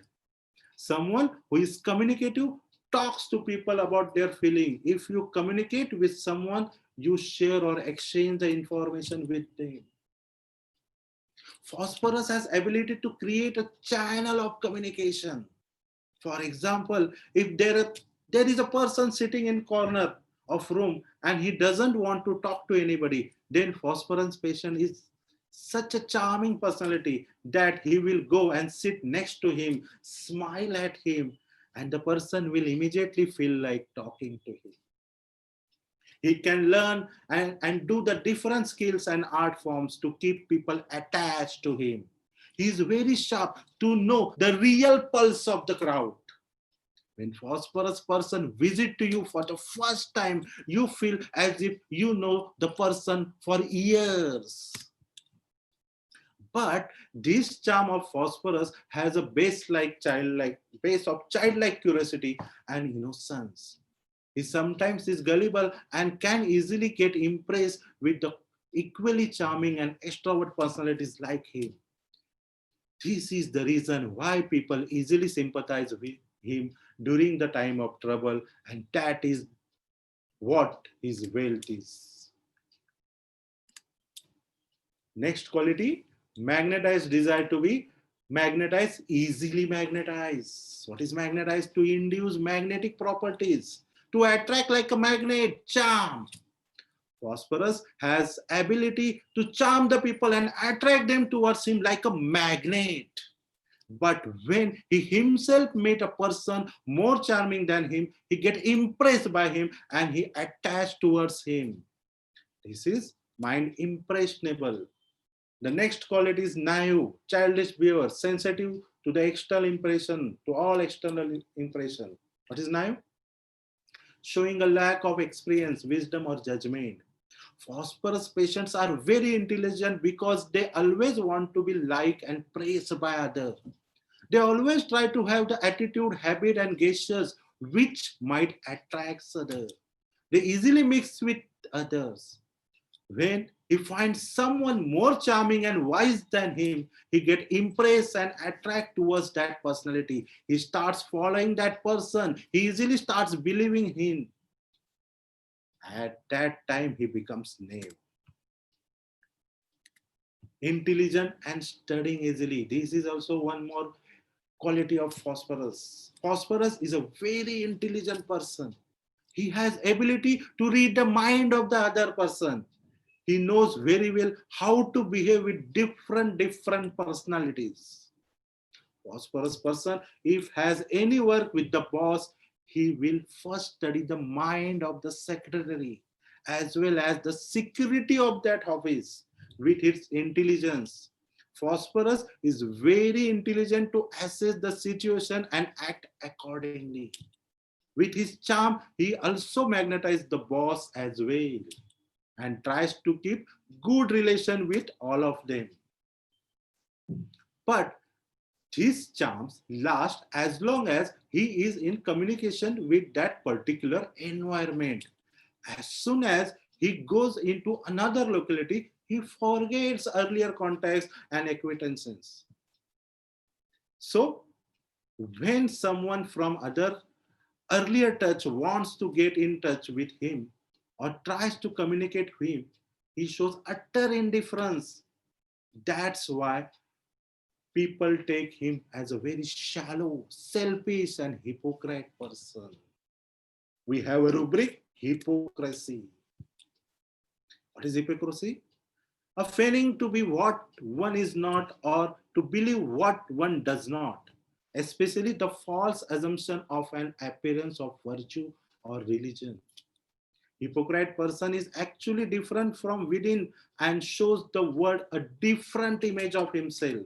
[SPEAKER 2] Someone who is communicative talks to people about their feeling. If you communicate with someone, you share or exchange the information with them. Phosphorus has ability to create a channel of communication. For example, if there is a person sitting in corner of room and he doesn't want to talk to anybody, then Phosphorus patient is such a charming personality that he will go and sit next to him, smile at him, and the person will immediately feel like talking to him. He can learn and do the different skills and art forms to keep people attached to him. He is very sharp to know the real pulse of the crowd. When Phosphorus person visit to you for the first time, you feel as if you know the person for years. But this charm of Phosphorus has a base of childlike curiosity and innocence. He sometimes is gullible and can easily get impressed with the equally charming and extrovert personalities like him. This is the reason why people easily sympathize with him during the time of trouble, and that is what his wealth is. Next quality, magnetized, desire to be magnetized, easily magnetized. What is magnetized? To induce magnetic properties, to attract like a magnet, charm. Phosphorus has ability to charm the people and attract them towards him like a magnet. But when he himself meet a person more charming than him, he get impressed by him and he attached towards him. This is mind impressionable. The next quality is naive, childish behavior, sensitive to the external impression, to all external impression. What is naive? Showing a lack of experience, wisdom, or judgment. Phosphorus patients are very intelligent because they always want to be liked and praised by others. They always try to have the attitude, habit, and gestures which might attract others. They easily mix with others. When he finds someone more charming and wise than him, he gets impressed and attracted towards that personality. He starts following that person. He easily starts believing him. At that time, he becomes naive. Intelligent and studying easily. This is also one more quality of Phosphorus. Phosphorus is a very intelligent person. He has ability to read the mind of the other person. He knows very well how to behave with different personalities. Phosphorus person, if has any work with the boss, he will first study the mind of the secretary as well as the security of that office with its intelligence. Phosphorus is very intelligent to assess the situation and act accordingly. With his charm, he also magnetizes the boss as well and tries to keep good relation with all of them. But his charms last as long as he is in communication with that particular environment. As soon as he goes into another locality, he forgets earlier contacts and acquaintances. So when someone from other earlier touch wants to get in touch with him or tries to communicate with him, he shows utter indifference. That's why people take him as a very shallow, selfish, and hypocrite person. We have a rubric, hypocrisy. What is hypocrisy? A feigning to be what one is not or to believe what one does not, especially the false assumption of an appearance of virtue or religion. Hypocrite person is actually different from within and shows the world a different image of himself.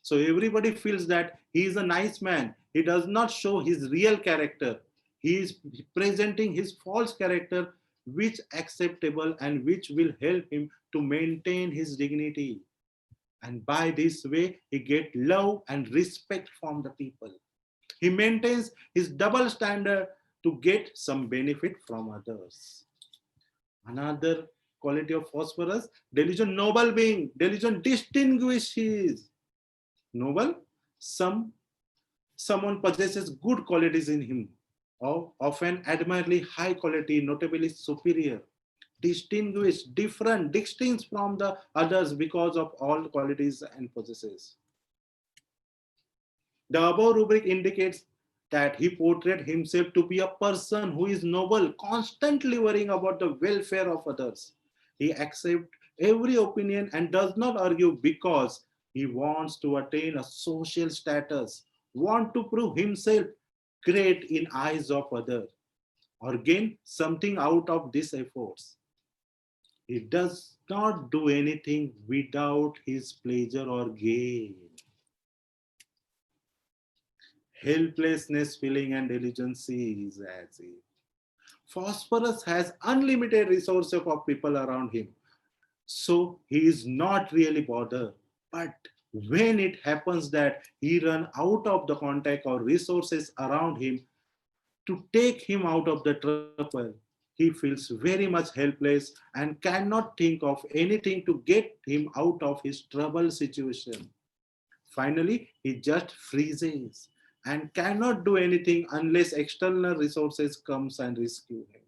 [SPEAKER 2] So everybody feels that he is a nice man. He does not show his real character. He is presenting his false character, which acceptable and which will help him to maintain his dignity. And by this way, he get love and respect from the people. He maintains his double standard to get some benefit from others. Another quality of Phosphorus, delusion noble being. Delusion distinguishes. Noble, someone possesses good qualities in him, or often admirably high quality, notably superior, distinguished, different, distinct from the others because of all qualities and possesses. The above rubric indicates that he portrayed himself to be a person who is noble, constantly worrying about the welfare of others. He accepts every opinion and does not argue because he wants to attain a social status, want to prove himself great in eyes of others, or gain something out of these efforts. He does not do anything without his pleasure or gain. Helplessness, feeling, and delusion is as if Phosphorus has unlimited resources of people around him, so he is not really bothered. But when it happens that he run out of the contact or resources around him to take him out of the trouble, he feels very much helpless and cannot think of anything to get him out of his trouble situation. Finally, he just freezes and cannot do anything unless external resources comes and rescue him.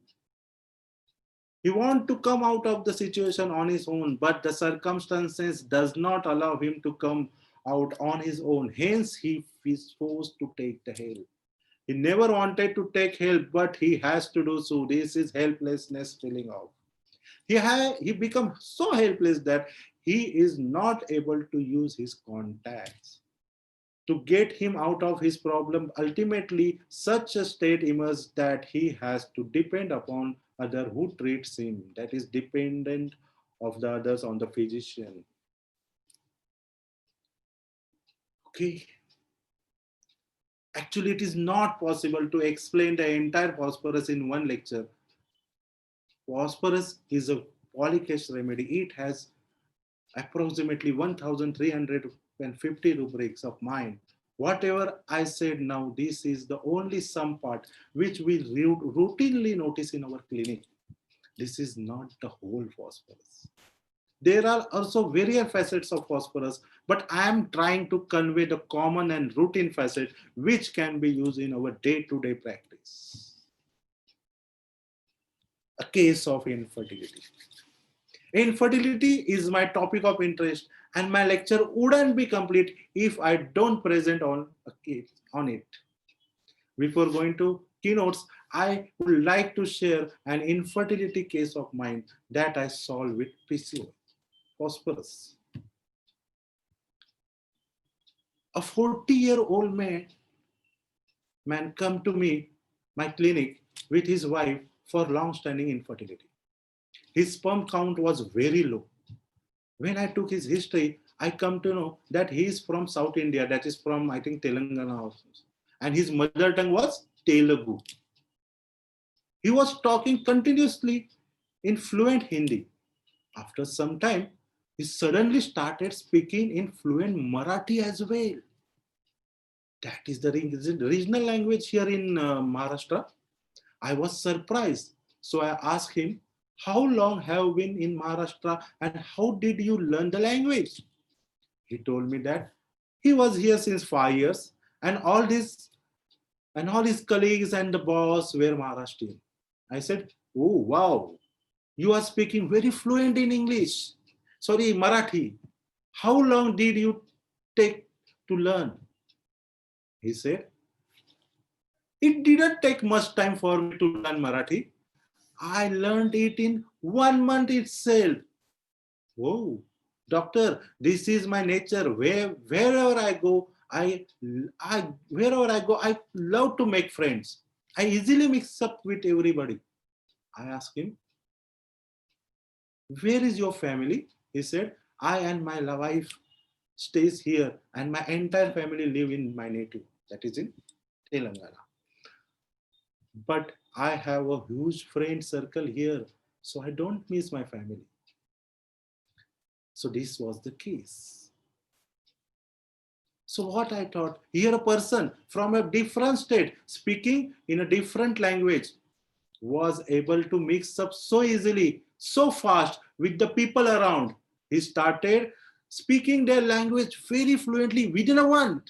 [SPEAKER 2] He wants to come out of the situation on his own, but the circumstances does not allow him to come out on his own. Hence, he is forced to take the help. He never wanted to take help, but he has to do so. This is helplessness feeling out. He becomes so helpless that he is not able to use his contacts to get him out of his problem. Ultimately, such a state emerges that he has to depend upon other who treats him, that is dependent of the others on the physician. Okay. Actually, it is not possible to explain the entire Phosphorus in one lecture. Phosphorus is a polycash remedy. It has approximately 1,350 rubrics of mind. Whatever I said now, this is the only some part which we routinely notice in our clinic. This is not the whole Phosphorus. There are also various facets of Phosphorus, but I am trying to convey the common and routine facet which can be used in our day-to-day practice. A case of infertility. Infertility is my topic of interest, and my lecture wouldn't be complete if I don't present on it. Before going to keynotes, I would like to share an infertility case of mine that I solved with PCO, Phosphorus. A 40-year-old man come to me, my clinic, with his wife for long-standing infertility. His sperm count was very low. When I took his history, I come to know that he is from South India, that is from, I think, Telangana also. And his mother tongue was Telugu. He was talking continuously in fluent Hindi. After some time, he suddenly started speaking in fluent Marathi as well. That is the regional language here in Maharashtra. I was surprised. So I asked him, how long have you been in Maharashtra and how did you learn the language? He told me that he was here since 5 years and all his colleagues and the boss were Maharashtrian. I said, oh, wow, you are speaking very fluent in English. Sorry, Marathi. How long did you take to learn? He said, it didn't take much time for me to learn Marathi. I learned it in 1 month itself. Whoa, doctor, this is my nature. Wherever I go, I love to make friends. I easily mix up with everybody. I asked him, where is your family? He said, I and my wife stays here and my entire family live in my native, that is in Telangana. But I have a huge friend circle here, so I don't miss my family. So this was the case. So what I thought, here a person from a different state speaking in a different language was able to mix up so easily, so fast with the people around. He started speaking their language very fluently within a month.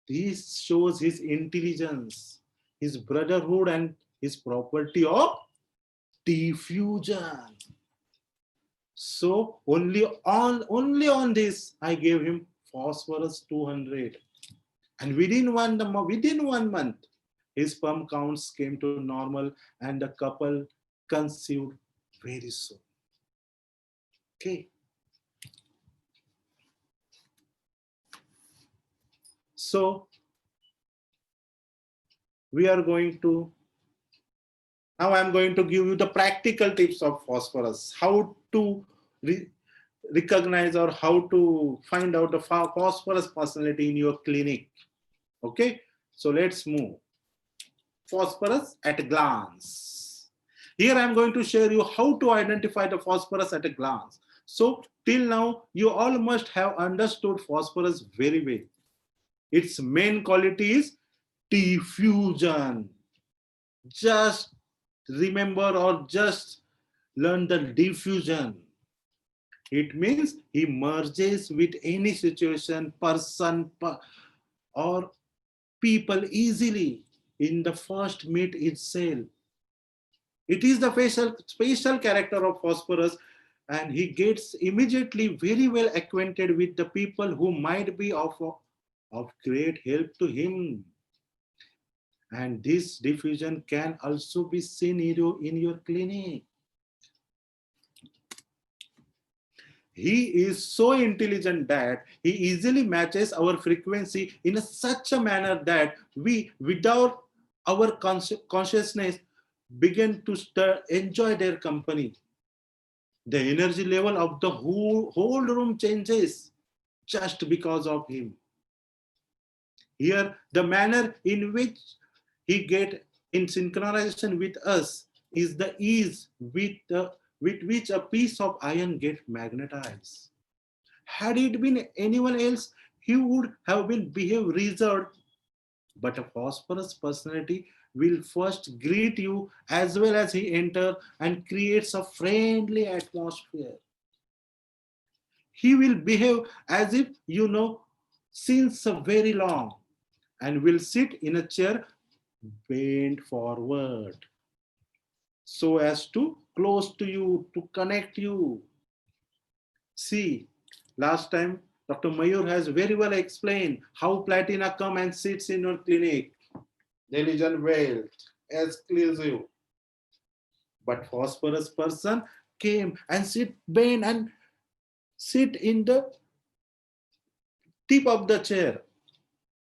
[SPEAKER 2] This shows his intelligence, his brotherhood, and his property of diffusion. So only on this I gave him phosphorus 200, and within 1 month his sperm counts came to normal and the couple conceived very soon. Okay. So we are going to, now I'm going to give you the practical tips of phosphorus, how to recognize or how to find out the phosphorus personality in your clinic. Okay, so let's move. Phosphorus at a glance. Here I'm going to share you how to identify the phosphorus at a glance. So till now, you all must have understood phosphorus very well. Its main quality is diffusion. Just remember or just learn the diffusion. It means he merges with any situation, person, or people easily in the first meet itself. It is the special character of phosphorus, and he gets immediately very well acquainted with the people who might be of great help to him. And this diffusion can also be seen in your clinic. He is so intelligent that he easily matches our frequency in such a manner that we, without our consciousness, begin to enjoy their company. The energy level of the whole room changes just because of him. Here, the manner in which he gets in synchronization with us is the ease with which a piece of iron gets magnetized. Had it been anyone else, he would have been behaved reserved. But a phosphorus personality will first greet you as well as he enters and creates a friendly atmosphere. He will behave as if you know since very long and will sit in a chair bent forward so as to close to you, to connect you. See, last time Dr. Mayur has very well explained how Platina come and sits in your clinic. Delusion wealth, exclusive. But phosphorus person came and sit bent and sit in the tip of the chair,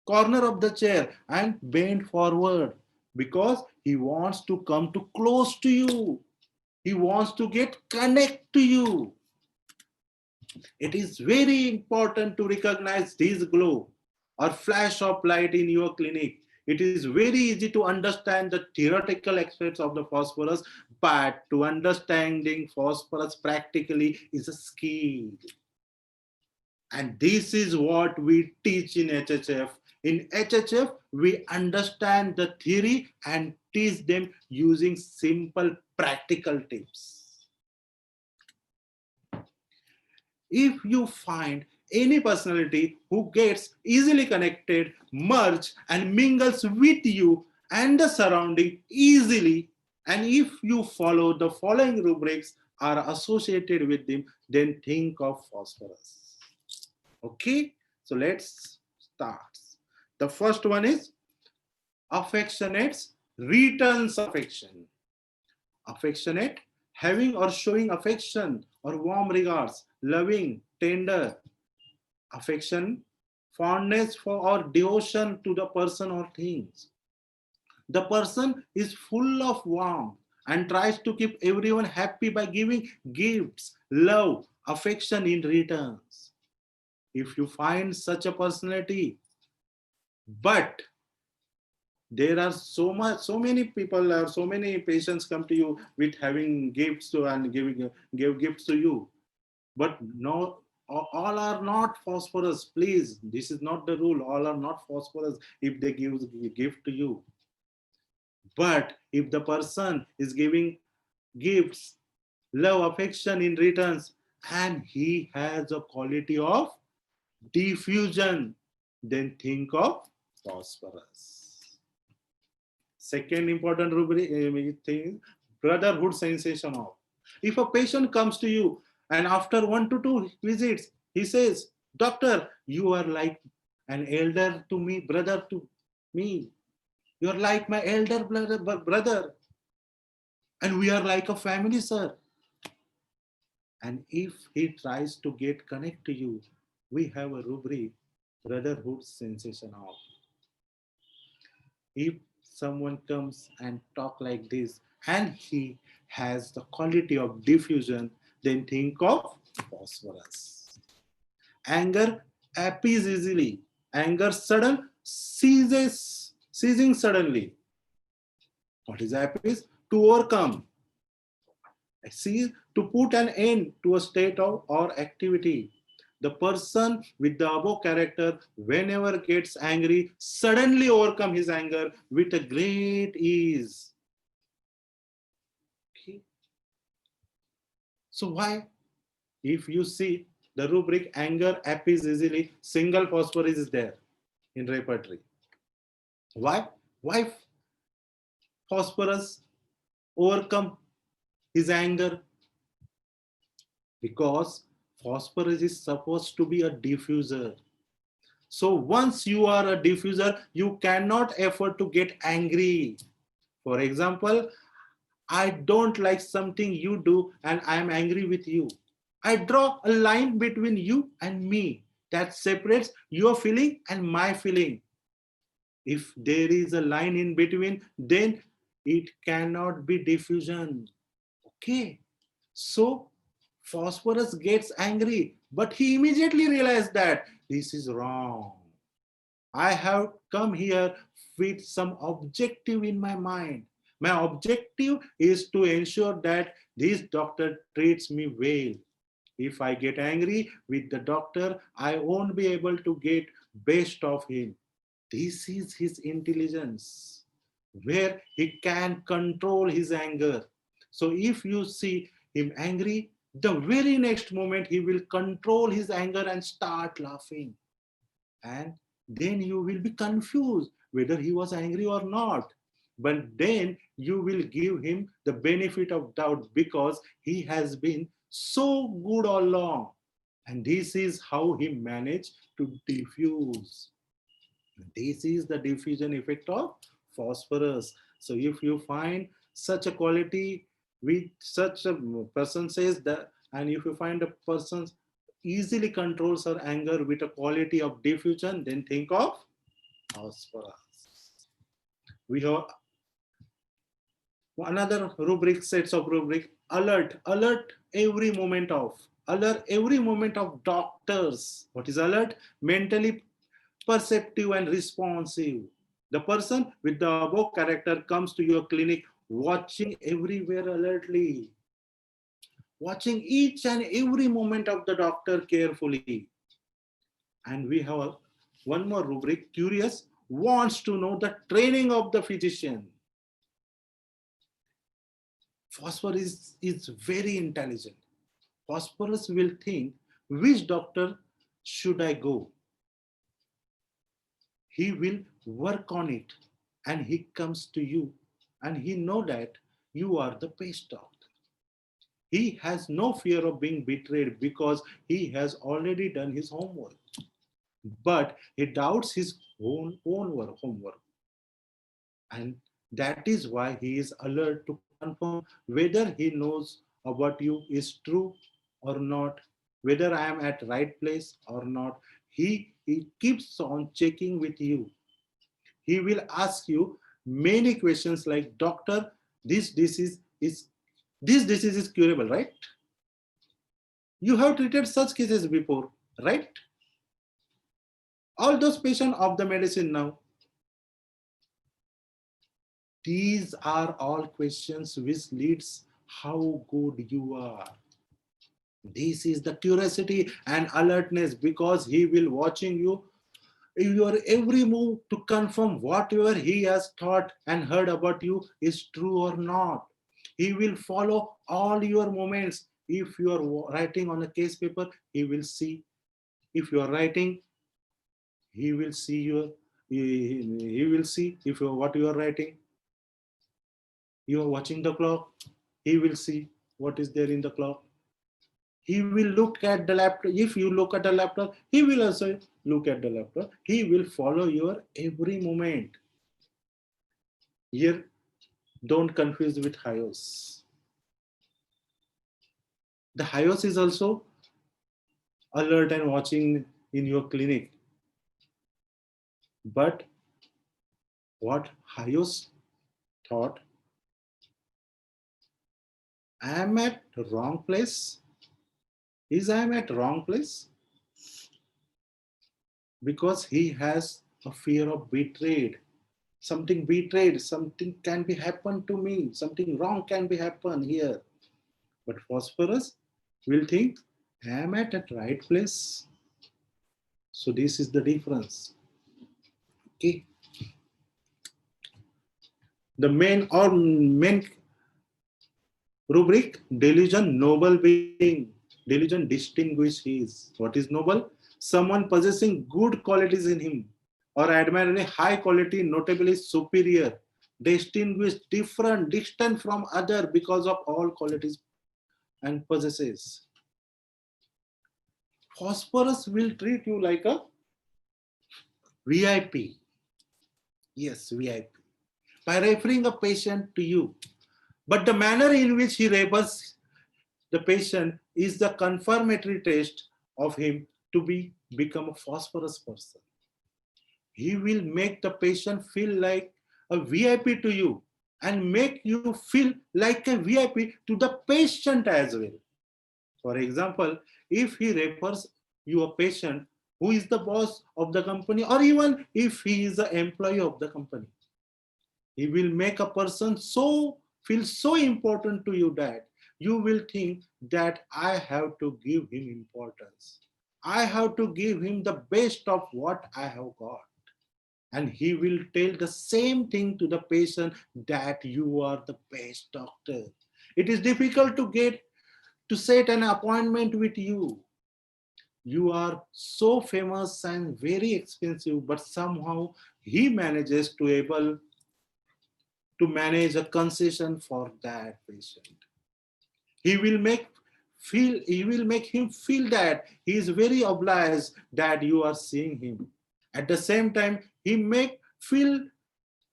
[SPEAKER 2] corner of the chair, and bend forward because he wants to come too close to you. He wants to get connect to you. It is very important to recognize this glow or flash of light in your clinic. It is very easy to understand the theoretical aspects of the phosphorus, but to understanding phosphorus practically is a skill. And this is what we teach in HHF. In HHF, we understand the theory and teach them using simple practical tips. If you find any personality who gets easily connected, merge and mingles with you and the surrounding easily, and if you follow the following rubrics are associated with them, then think of phosphorus. Okay, so let's start. The first one is affectionates, returns affection. Affectionate, having or showing affection or warm regards, loving, tender. Affection, fondness for or devotion to the person or things. The person is full of warmth and tries to keep everyone happy by giving gifts, love, affection in returns. If you find such a personality, but there are so many people or so many patients come to you with having gifts to and give gifts to you, but no, all are not phosphorus. Please, this is not the rule. All are not phosphorus if they give a gift to you. But if the person is giving gifts, love, affection in returns, and he has a quality of diffusion, then think of phosphorus. Second important rubric thing, brotherhood sensation of. If a patient comes to you and after 1 to 2 visits, he says, "Doctor, you are like an elder to me, brother to me. You're like my elder brother, and we are like a family, sir." And if he tries to get connect to you, we have a rubric, brotherhood sensation of. If someone comes and talk like this and he has the quality of diffusion, then think of phosphorus. Anger appease easily. Anger sudden ceasing suddenly. What is appease? To overcome. See, to put an end to a state of or activity. The person with the above character, whenever gets angry, suddenly overcome his anger with a great ease. Okay. So why? If you see the rubric anger appease easily, single phosphorus is there in repertory. Why? Why phosphorus overcome his anger? Because phosphorus is supposed to be a diffuser. So once you are a diffuser, you cannot afford to get angry. For example, I don't like something you do and I am angry with you. I draw a line between you and me that separates your feeling and my feeling. If there is a line in between, then it cannot be diffusion. Okay. So phosphorus gets angry, but he immediately realized that this is wrong. I have come here with some objective in my mind. My objective is to ensure that this doctor treats me well. If I get angry with the doctor, I won't be able to get best of him. This is his intelligence, where he can control his anger. So if you see him angry, the very next moment he will control his anger and start laughing. And then you will be confused whether he was angry or not. But then you will give him the benefit of doubt because he has been so good all along. And this is how he managed to diffuse. This is the diffusion effect of phosphorus. So if you find such a quality with such a person says that, and if you find a person easily controls her anger with a quality of diffusion, then think of phosphorus. We have another rubric, sets of rubric, alert every moment of doctors. What is alert? Mentally perceptive and responsive. The person with the above character comes to your clinic watching everywhere alertly, watching each and every moment of the doctor carefully. And we have one more rubric, curious, wants to know the training of the physician. Phosphorus is very intelligent. Phosphorus will think, which doctor should I go? He will work on it and he comes to you and he know that you are the best doctor. He has no fear of being betrayed because he has already done his homework. But he doubts his own homework. And that is why he is alert to confirm whether he knows about you is true or not, whether I am at right place or not. He keeps on checking with you. He will ask you many questions like, doctor, this disease is this disease is curable, right? You have treated such cases before, right? All those patients of the medicine now. These are all questions which leads how good you are. This is the curiosity and alertness, because he will watching you your every move to confirm whatever he has thought and heard about you is true or not. He will follow all your movements. If you are writing on a case paper, he will see. If you are writing, he will see your. He will see if you what you are writing. You are watching the clock. He will see what is there in the clock. He will look at the laptop. If you look at the laptop, he will also look at the laptop. He will follow your every moment. Here, don't confuse with HIOS. The HIOS is also alert and watching in your clinic. But what HIOS thought, I am at the wrong place. Is I am at wrong place? Because he has a fear of betrayed. Something betrayed, something can be happen to me, something wrong can be happen here. But Phosphorus will think, I am at the right place. So this is the difference. Okay. The main rubric, delusion, noble being. Delusion distinguishes. What is noble? Someone possessing good qualities in him, or admirably high quality, notably superior, distinguished, different, distant from other because of all qualities and possesses. Phosphorus will treat you like a VIP. Yes, VIP. By referring a patient to you. But the manner in which he refers the patient is the confirmatory test of him to become a phosphorus person. He will make the patient feel like a VIP to you and make you feel like a VIP to the patient as well. For example, if he refers you a patient who is the boss of the company, or even if he is the employee of the company, he will make a person feel so important to you that you will think that I have to give him importance. I have to give him the best of what I have got. And he will tell the same thing to the patient, that you are the best doctor. It is difficult to set an appointment with you. You are so famous and very expensive, but somehow he manages to able to manage a concession for that patient. He will make him feel that he is very obliged that you are seeing him. At the same time, he make feel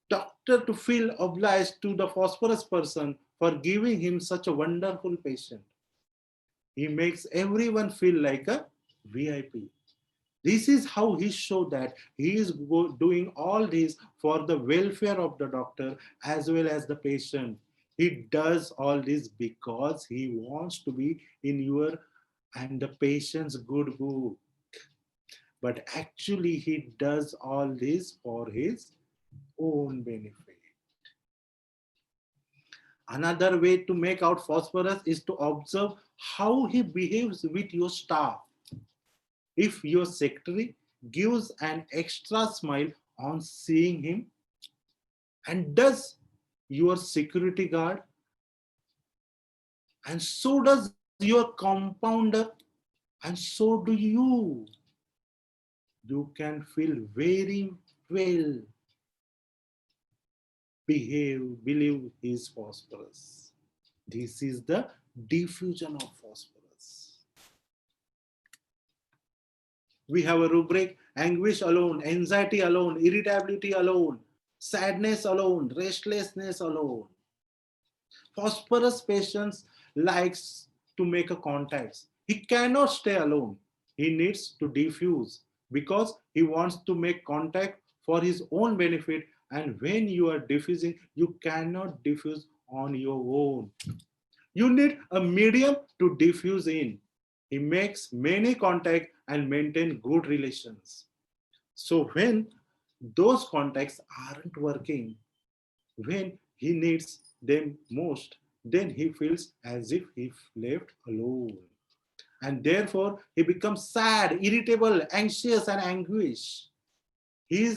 [SPEAKER 2] doctor to feel obliged to the phosphorus person for giving him such a wonderful patient. He makes everyone feel like a VIP. This is how he showed that he is doing all this for the welfare of the doctor as well as the patient. He does all this because he wants to be in your and the patient's good book. But actually he does all this for his own benefit. Another way to make out Phosphorus is to observe how he behaves with your staff. If your secretary gives an extra smile on seeing him, and does your security guard, and so does your compounder, and so do you can feel very well believe is Phosphorus. This is the diffusion of Phosphorus. We have a rubric: anguish alone, anxiety alone, irritability alone, sadness alone, restlessness alone. Phosphorus patients likes to make a contacts. He cannot stay alone. He needs to diffuse because he wants to make contact for his own benefit. And when you are diffusing, you cannot diffuse on your own. You need a medium to diffuse in. He makes many contacts and maintain good relations. So when those contacts aren't working, when he needs them most, then he feels as if he left alone. And therefore, he becomes sad, irritable, anxious, and anguish. He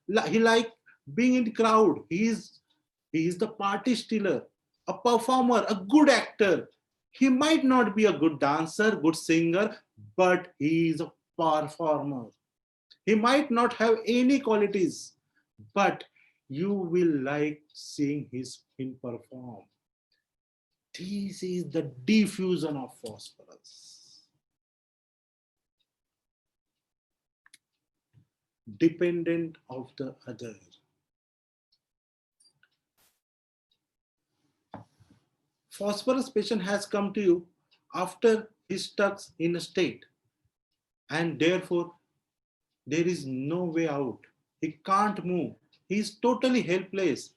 [SPEAKER 2] like being in the crowd. He is the party stealer, a performer, a good actor. He might not be a good dancer, good singer, but he is a performer. He might not have any qualities, but you will like seeing him perform. This is the diffusion of phosphorus. Dependent of the other. Phosphorus patient has come to you after he's stuck in a state, and therefore there is no way out. He can't move. He is totally helpless.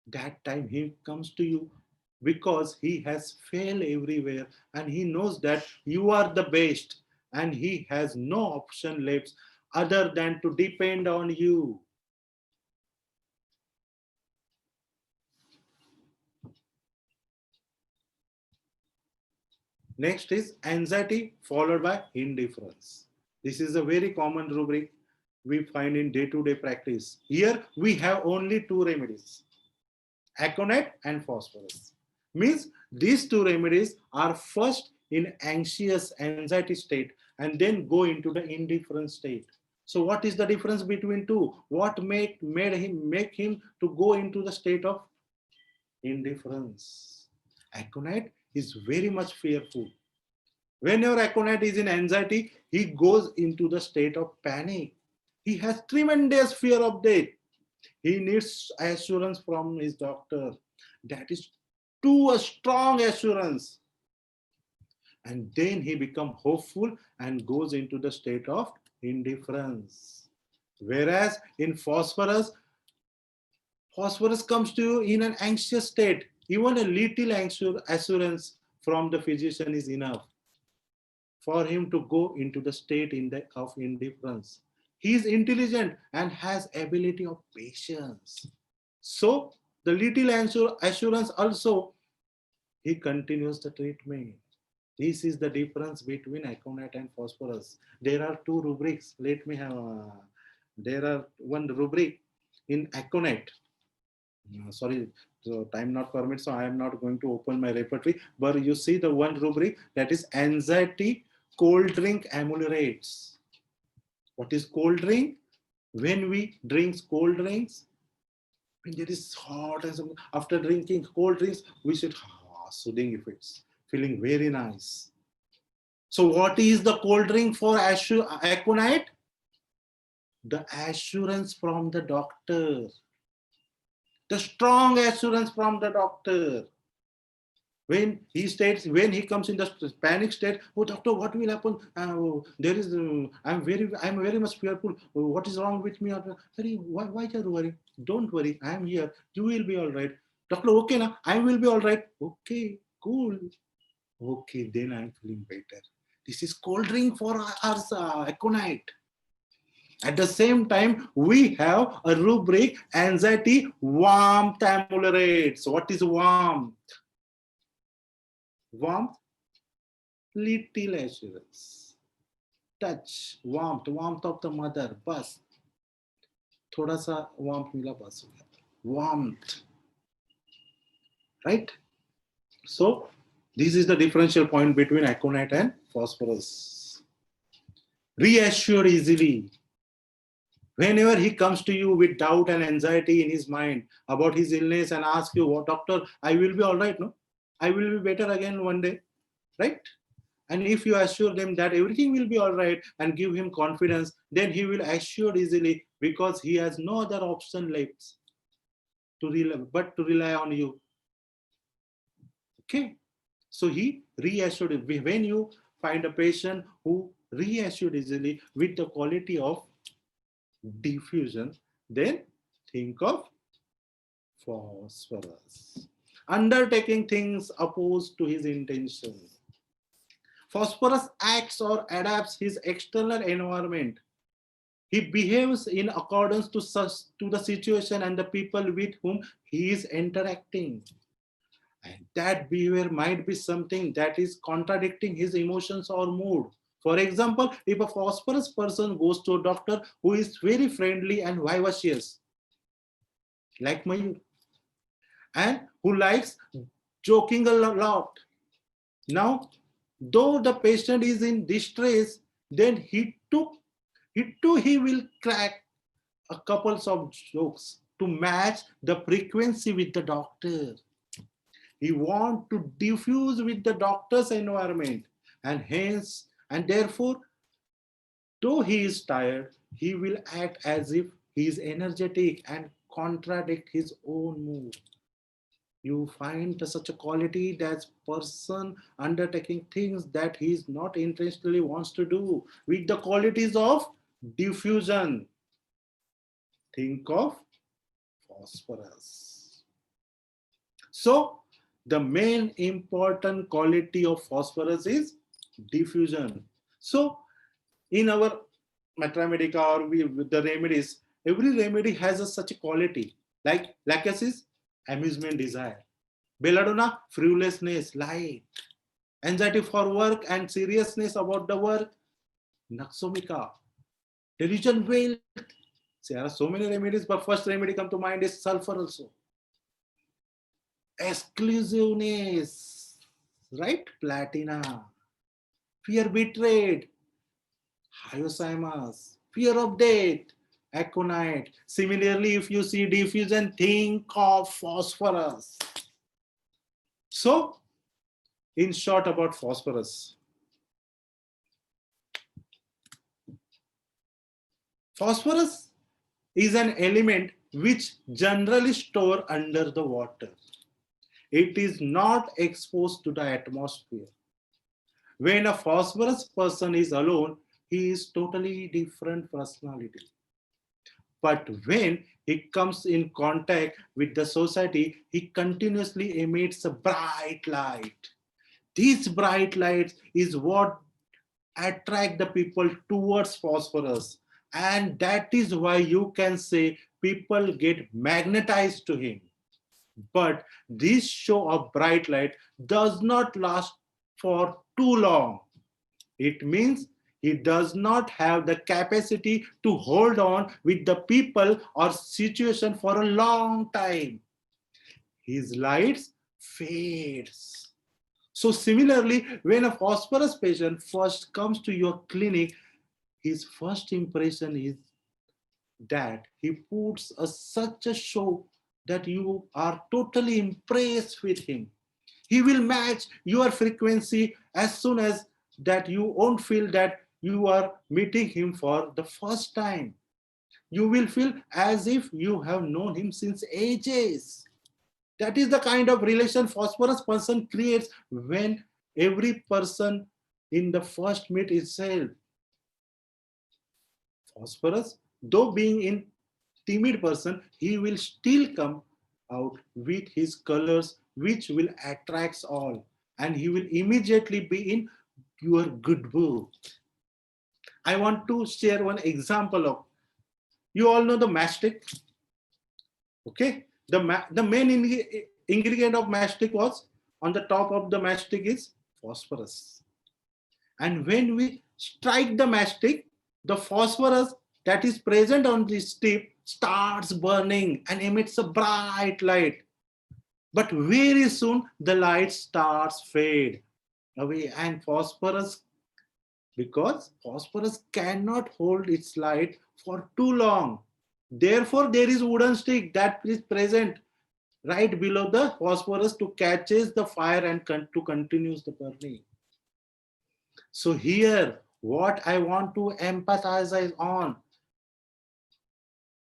[SPEAKER 2] That time he comes to you because he has failed everywhere and he knows that you are the best and he has no option left other than to depend on you. Next is anxiety followed by indifference. This is a very common rubric we find in day-to-day practice. Here we have only two remedies, aconite and phosphorus. Means these two remedies are first in anxious anxiety state and then go into the indifferent state. So what is the difference between two? What made him to go into the state of indifference? Aconite is very much fearful. Whenever aconite is in anxiety, he goes into the state of panic. He has tremendous fear of death. He needs assurance from his doctor. That is too a strong assurance. And then he becomes hopeful and goes into the state of indifference. Whereas in phosphorus comes to you in an anxious state. Even a little assurance from the physician is enough for him to go into the state of indifference. He is intelligent and has ability of patience. So the little assurance also, he continues the treatment. This is the difference between aconite and phosphorus. There are two rubrics. There are one rubric in aconite. Sorry, so time not permits, so I am not going to open my repertory. But you see the one rubric that is anxiety, cold drink ameliorates. What is cold drink? When we drink cold drinks, when it is hot and something, after drinking cold drinks, we should soothing effects, feeling very nice. So what is the cold drink for aconite? The assurance from the doctor. The strong assurance from the doctor. When he comes in the panic state, oh doctor, what will happen? I'm very much fearful. What is wrong with me? Why are you worrying? Don't worry, I am here. You will be all right. Doctor, okay now, I will be all right. Okay, cool. Okay, then I'm feeling better. This is cold drink for us, aconite. At the same time, we have a rubric, anxiety, warmth ameliorates. What is warmth? Warmth, little assurance. Touch, warmth of the mother, bus. Thoda sa warmth mila bus. Warmth. Right? So, this is the differential point between aconite and phosphorus. Reassured easily. Whenever he comes to you with doubt and anxiety in his mind about his illness and asks you, oh, doctor, I will be all right, no? I will be better again one day, right? And if you assure them that everything will be all right and give him confidence, then he will assure easily because he has no other option left but to rely on you. Okay? So he reassured. When you find a patient who reassured easily with the quality of diffusion, then think of phosphorus. undertaking things opposed to his intention. Phosphorus acts or adapts his external environment. He behaves in accordance to the situation and the people with whom he is interacting. And that behavior might be something that is contradicting his emotions or mood. For example, if a phosphorus person goes to a doctor who is very friendly and vivacious, like Mayur, and who likes joking a lot. Now, though the patient is in distress, then he will crack a couple of jokes to match the frequency with the doctor. He wants to diffuse with the doctor's environment, and therefore, though he is tired, he will act as if he is energetic and contradict his own mood. You find such a quality that person undertaking things that he is not intentionally wants to do with the qualities of diffusion. Think of phosphorus. So the main important quality of phosphorus is diffusion. So in our mathematics or with the remedies, every remedy has such a quality. Like lachesis, amusement, desire. Belladonna, frivolousness, light. Anxiety for work and seriousness about the work, naxomika. Delusion, wealth. There are so many remedies, but first remedy come to mind is sulfur also. Exclusiveness, right? Platina. Fear betrayed, hyoscyamus. Fear of death, aconite. Similarly, if you see diffusion, think of phosphorus. So, in short about phosphorus. Phosphorus is an element which generally store under the water. It is not exposed to the atmosphere. When a phosphorus person is alone, he is totally different personality. But when he comes in contact with the society, he continuously emits a bright light. This bright light is what attract the people towards phosphorus. And that is why you can say people get magnetized to him. But this show of bright light does not last for too long. It means he does not have the capacity to hold on with the people or situation for a long time. His lights fades. So similarly, when a phosphorus patient first comes to your clinic, his first impression is that he puts such a show that you are totally impressed with him. He will match your frequency as soon as that you won't feel that you are meeting him for the first time. You will feel as if you have known him since ages. That is the kind of relation phosphorus person creates when every person in the first meet itself. Phosphorus, though being in timid person, he will still come out with his colors which will attract all, and he will immediately be in your good book. I want to share one example of, you all know the mastic, okay? The main ingredient of mastic was, on the top of the mastic is phosphorus. And when we strike the mastic, the phosphorus that is present on this tip starts burning and emits a bright light. But very soon the light starts fade away, and phosphorus, because phosphorus cannot hold its light for too long. Therefore, there is wooden stick that is present right below the phosphorus to catches the fire and to continues the burning. So here, what I want to emphasize on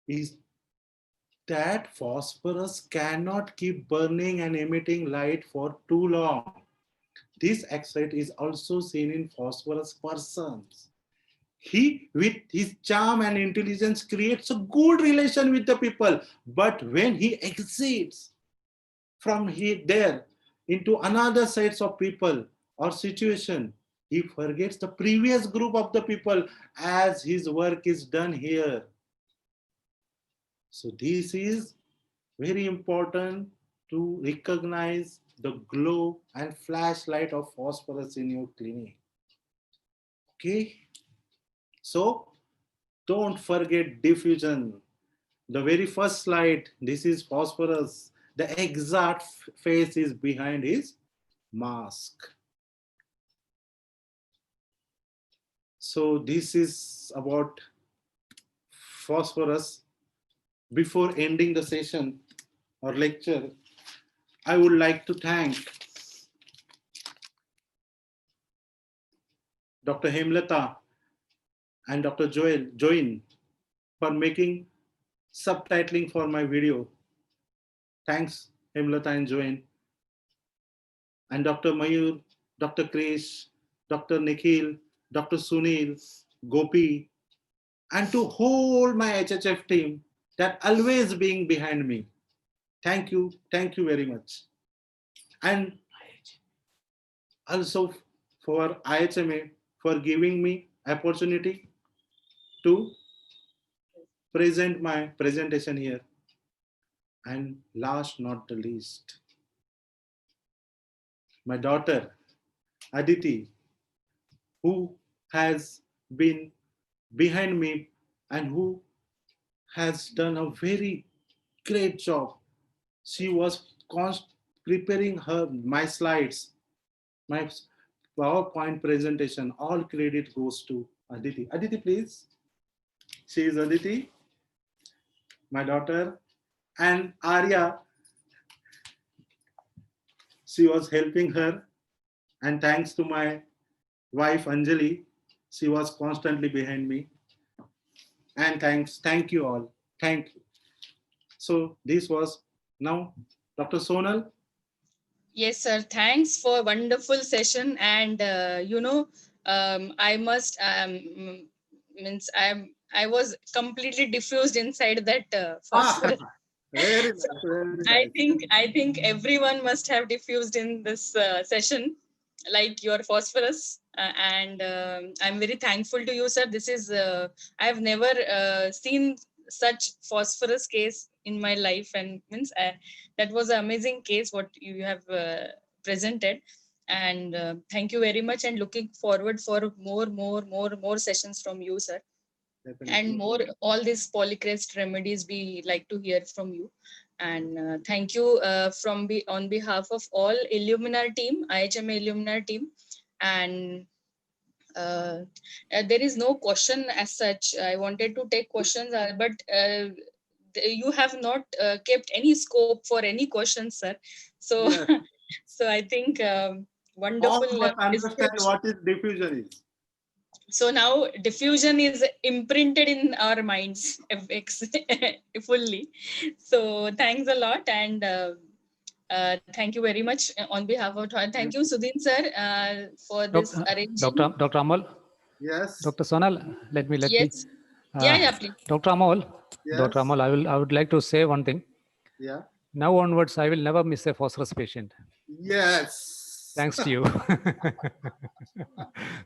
[SPEAKER 2] is that phosphorus cannot keep burning and emitting light for too long. This aspect is also seen in phosphorus persons. He, with his charm and intelligence, creates a good relation with the people. But when he exceeds, from there into another sets of people or situation, he forgets the previous group of the people as his work is done here. So this is very important to recognize the glow and flashlight of phosphorus in your clinic. Okay, so don't forget diffusion. The very first slide, this is phosphorus. The exact face is behind his mask. So this is about phosphorus. Before ending the session or lecture, I would like to thank Dr. Hemlata and Dr. Join for making subtitling for my video. Thanks, Hemlata and Join. And Dr. Mayur, Dr. Krish, Dr. Nikhil, Dr. Sunil, Gopi, and to whole my HHF team that always being behind me. Thank you very much. And also for IHMA for giving me opportunity to present my presentation here. And last not the least, my daughter Aditi, who has been behind me and who has done a very great job. She was preparing my slides, my PowerPoint presentation. All credit goes to Aditi. Aditi, please. She is Aditi, my daughter, and Arya. She was helping her, and thanks to my wife Anjali, she was constantly behind me. And thank you all. Thank you. So this was now Dr. Sonal.
[SPEAKER 1] Yes, sir. Thanks for wonderful session. And I must means I was completely diffused inside that phosphorus.
[SPEAKER 2] Very
[SPEAKER 1] So
[SPEAKER 2] nice, very nice.
[SPEAKER 1] I think everyone must have diffused in this session, like your phosphorus. And I'm very thankful to you, sir. This is I've never seen such phosphorus case in my life, and means that was an amazing case what you have presented. And thank you very much. And looking forward for more sessions from you, sir.
[SPEAKER 2] Definitely.
[SPEAKER 1] And more all these polycrest remedies we like to hear from you. And thank you on behalf of all ILLUMINARE team, IHMA ILLUMINARE team. And there is no question as such. I wanted to take questions, but you have not kept any scope for any questions, sir. So
[SPEAKER 2] Yes.
[SPEAKER 1] so I think
[SPEAKER 2] All
[SPEAKER 1] wonderful
[SPEAKER 2] must understand
[SPEAKER 1] description.
[SPEAKER 2] what is diffusion is.
[SPEAKER 1] So now diffusion is imprinted in our minds fully. So thanks a lot. And thank you very much on behalf of thank you Sudhin sir for this arranging.
[SPEAKER 3] Dr. Amol,
[SPEAKER 2] Yes.
[SPEAKER 3] Dr. Sonal, let me.
[SPEAKER 1] Yes. Yeah, please.
[SPEAKER 3] Dr. Amol,
[SPEAKER 2] Yes.
[SPEAKER 3] Dr. Amol, I would like to say one thing.
[SPEAKER 2] Yeah.
[SPEAKER 3] Now onwards, I will never miss a phosphorus patient.
[SPEAKER 2] Yes.
[SPEAKER 3] Thanks to you.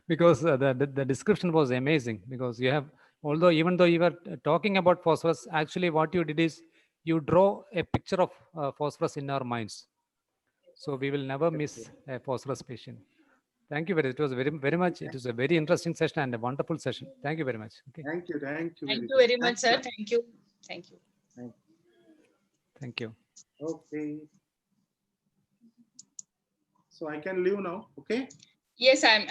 [SPEAKER 3] Because the description was amazing. Because you have, even though you were talking about phosphorus, actually what you did is you draw a picture of phosphorus in our minds. So we will never miss a phosphorus patient. Thank you very much. It was very much. It is a very interesting session and a wonderful session. Thank you very much. Okay.
[SPEAKER 2] Thank you.
[SPEAKER 1] Thank you very much, sir. Thank you.
[SPEAKER 2] Thank you.
[SPEAKER 3] Thank you.
[SPEAKER 2] Okay. So I can leave now. Okay.
[SPEAKER 1] Yes, I'm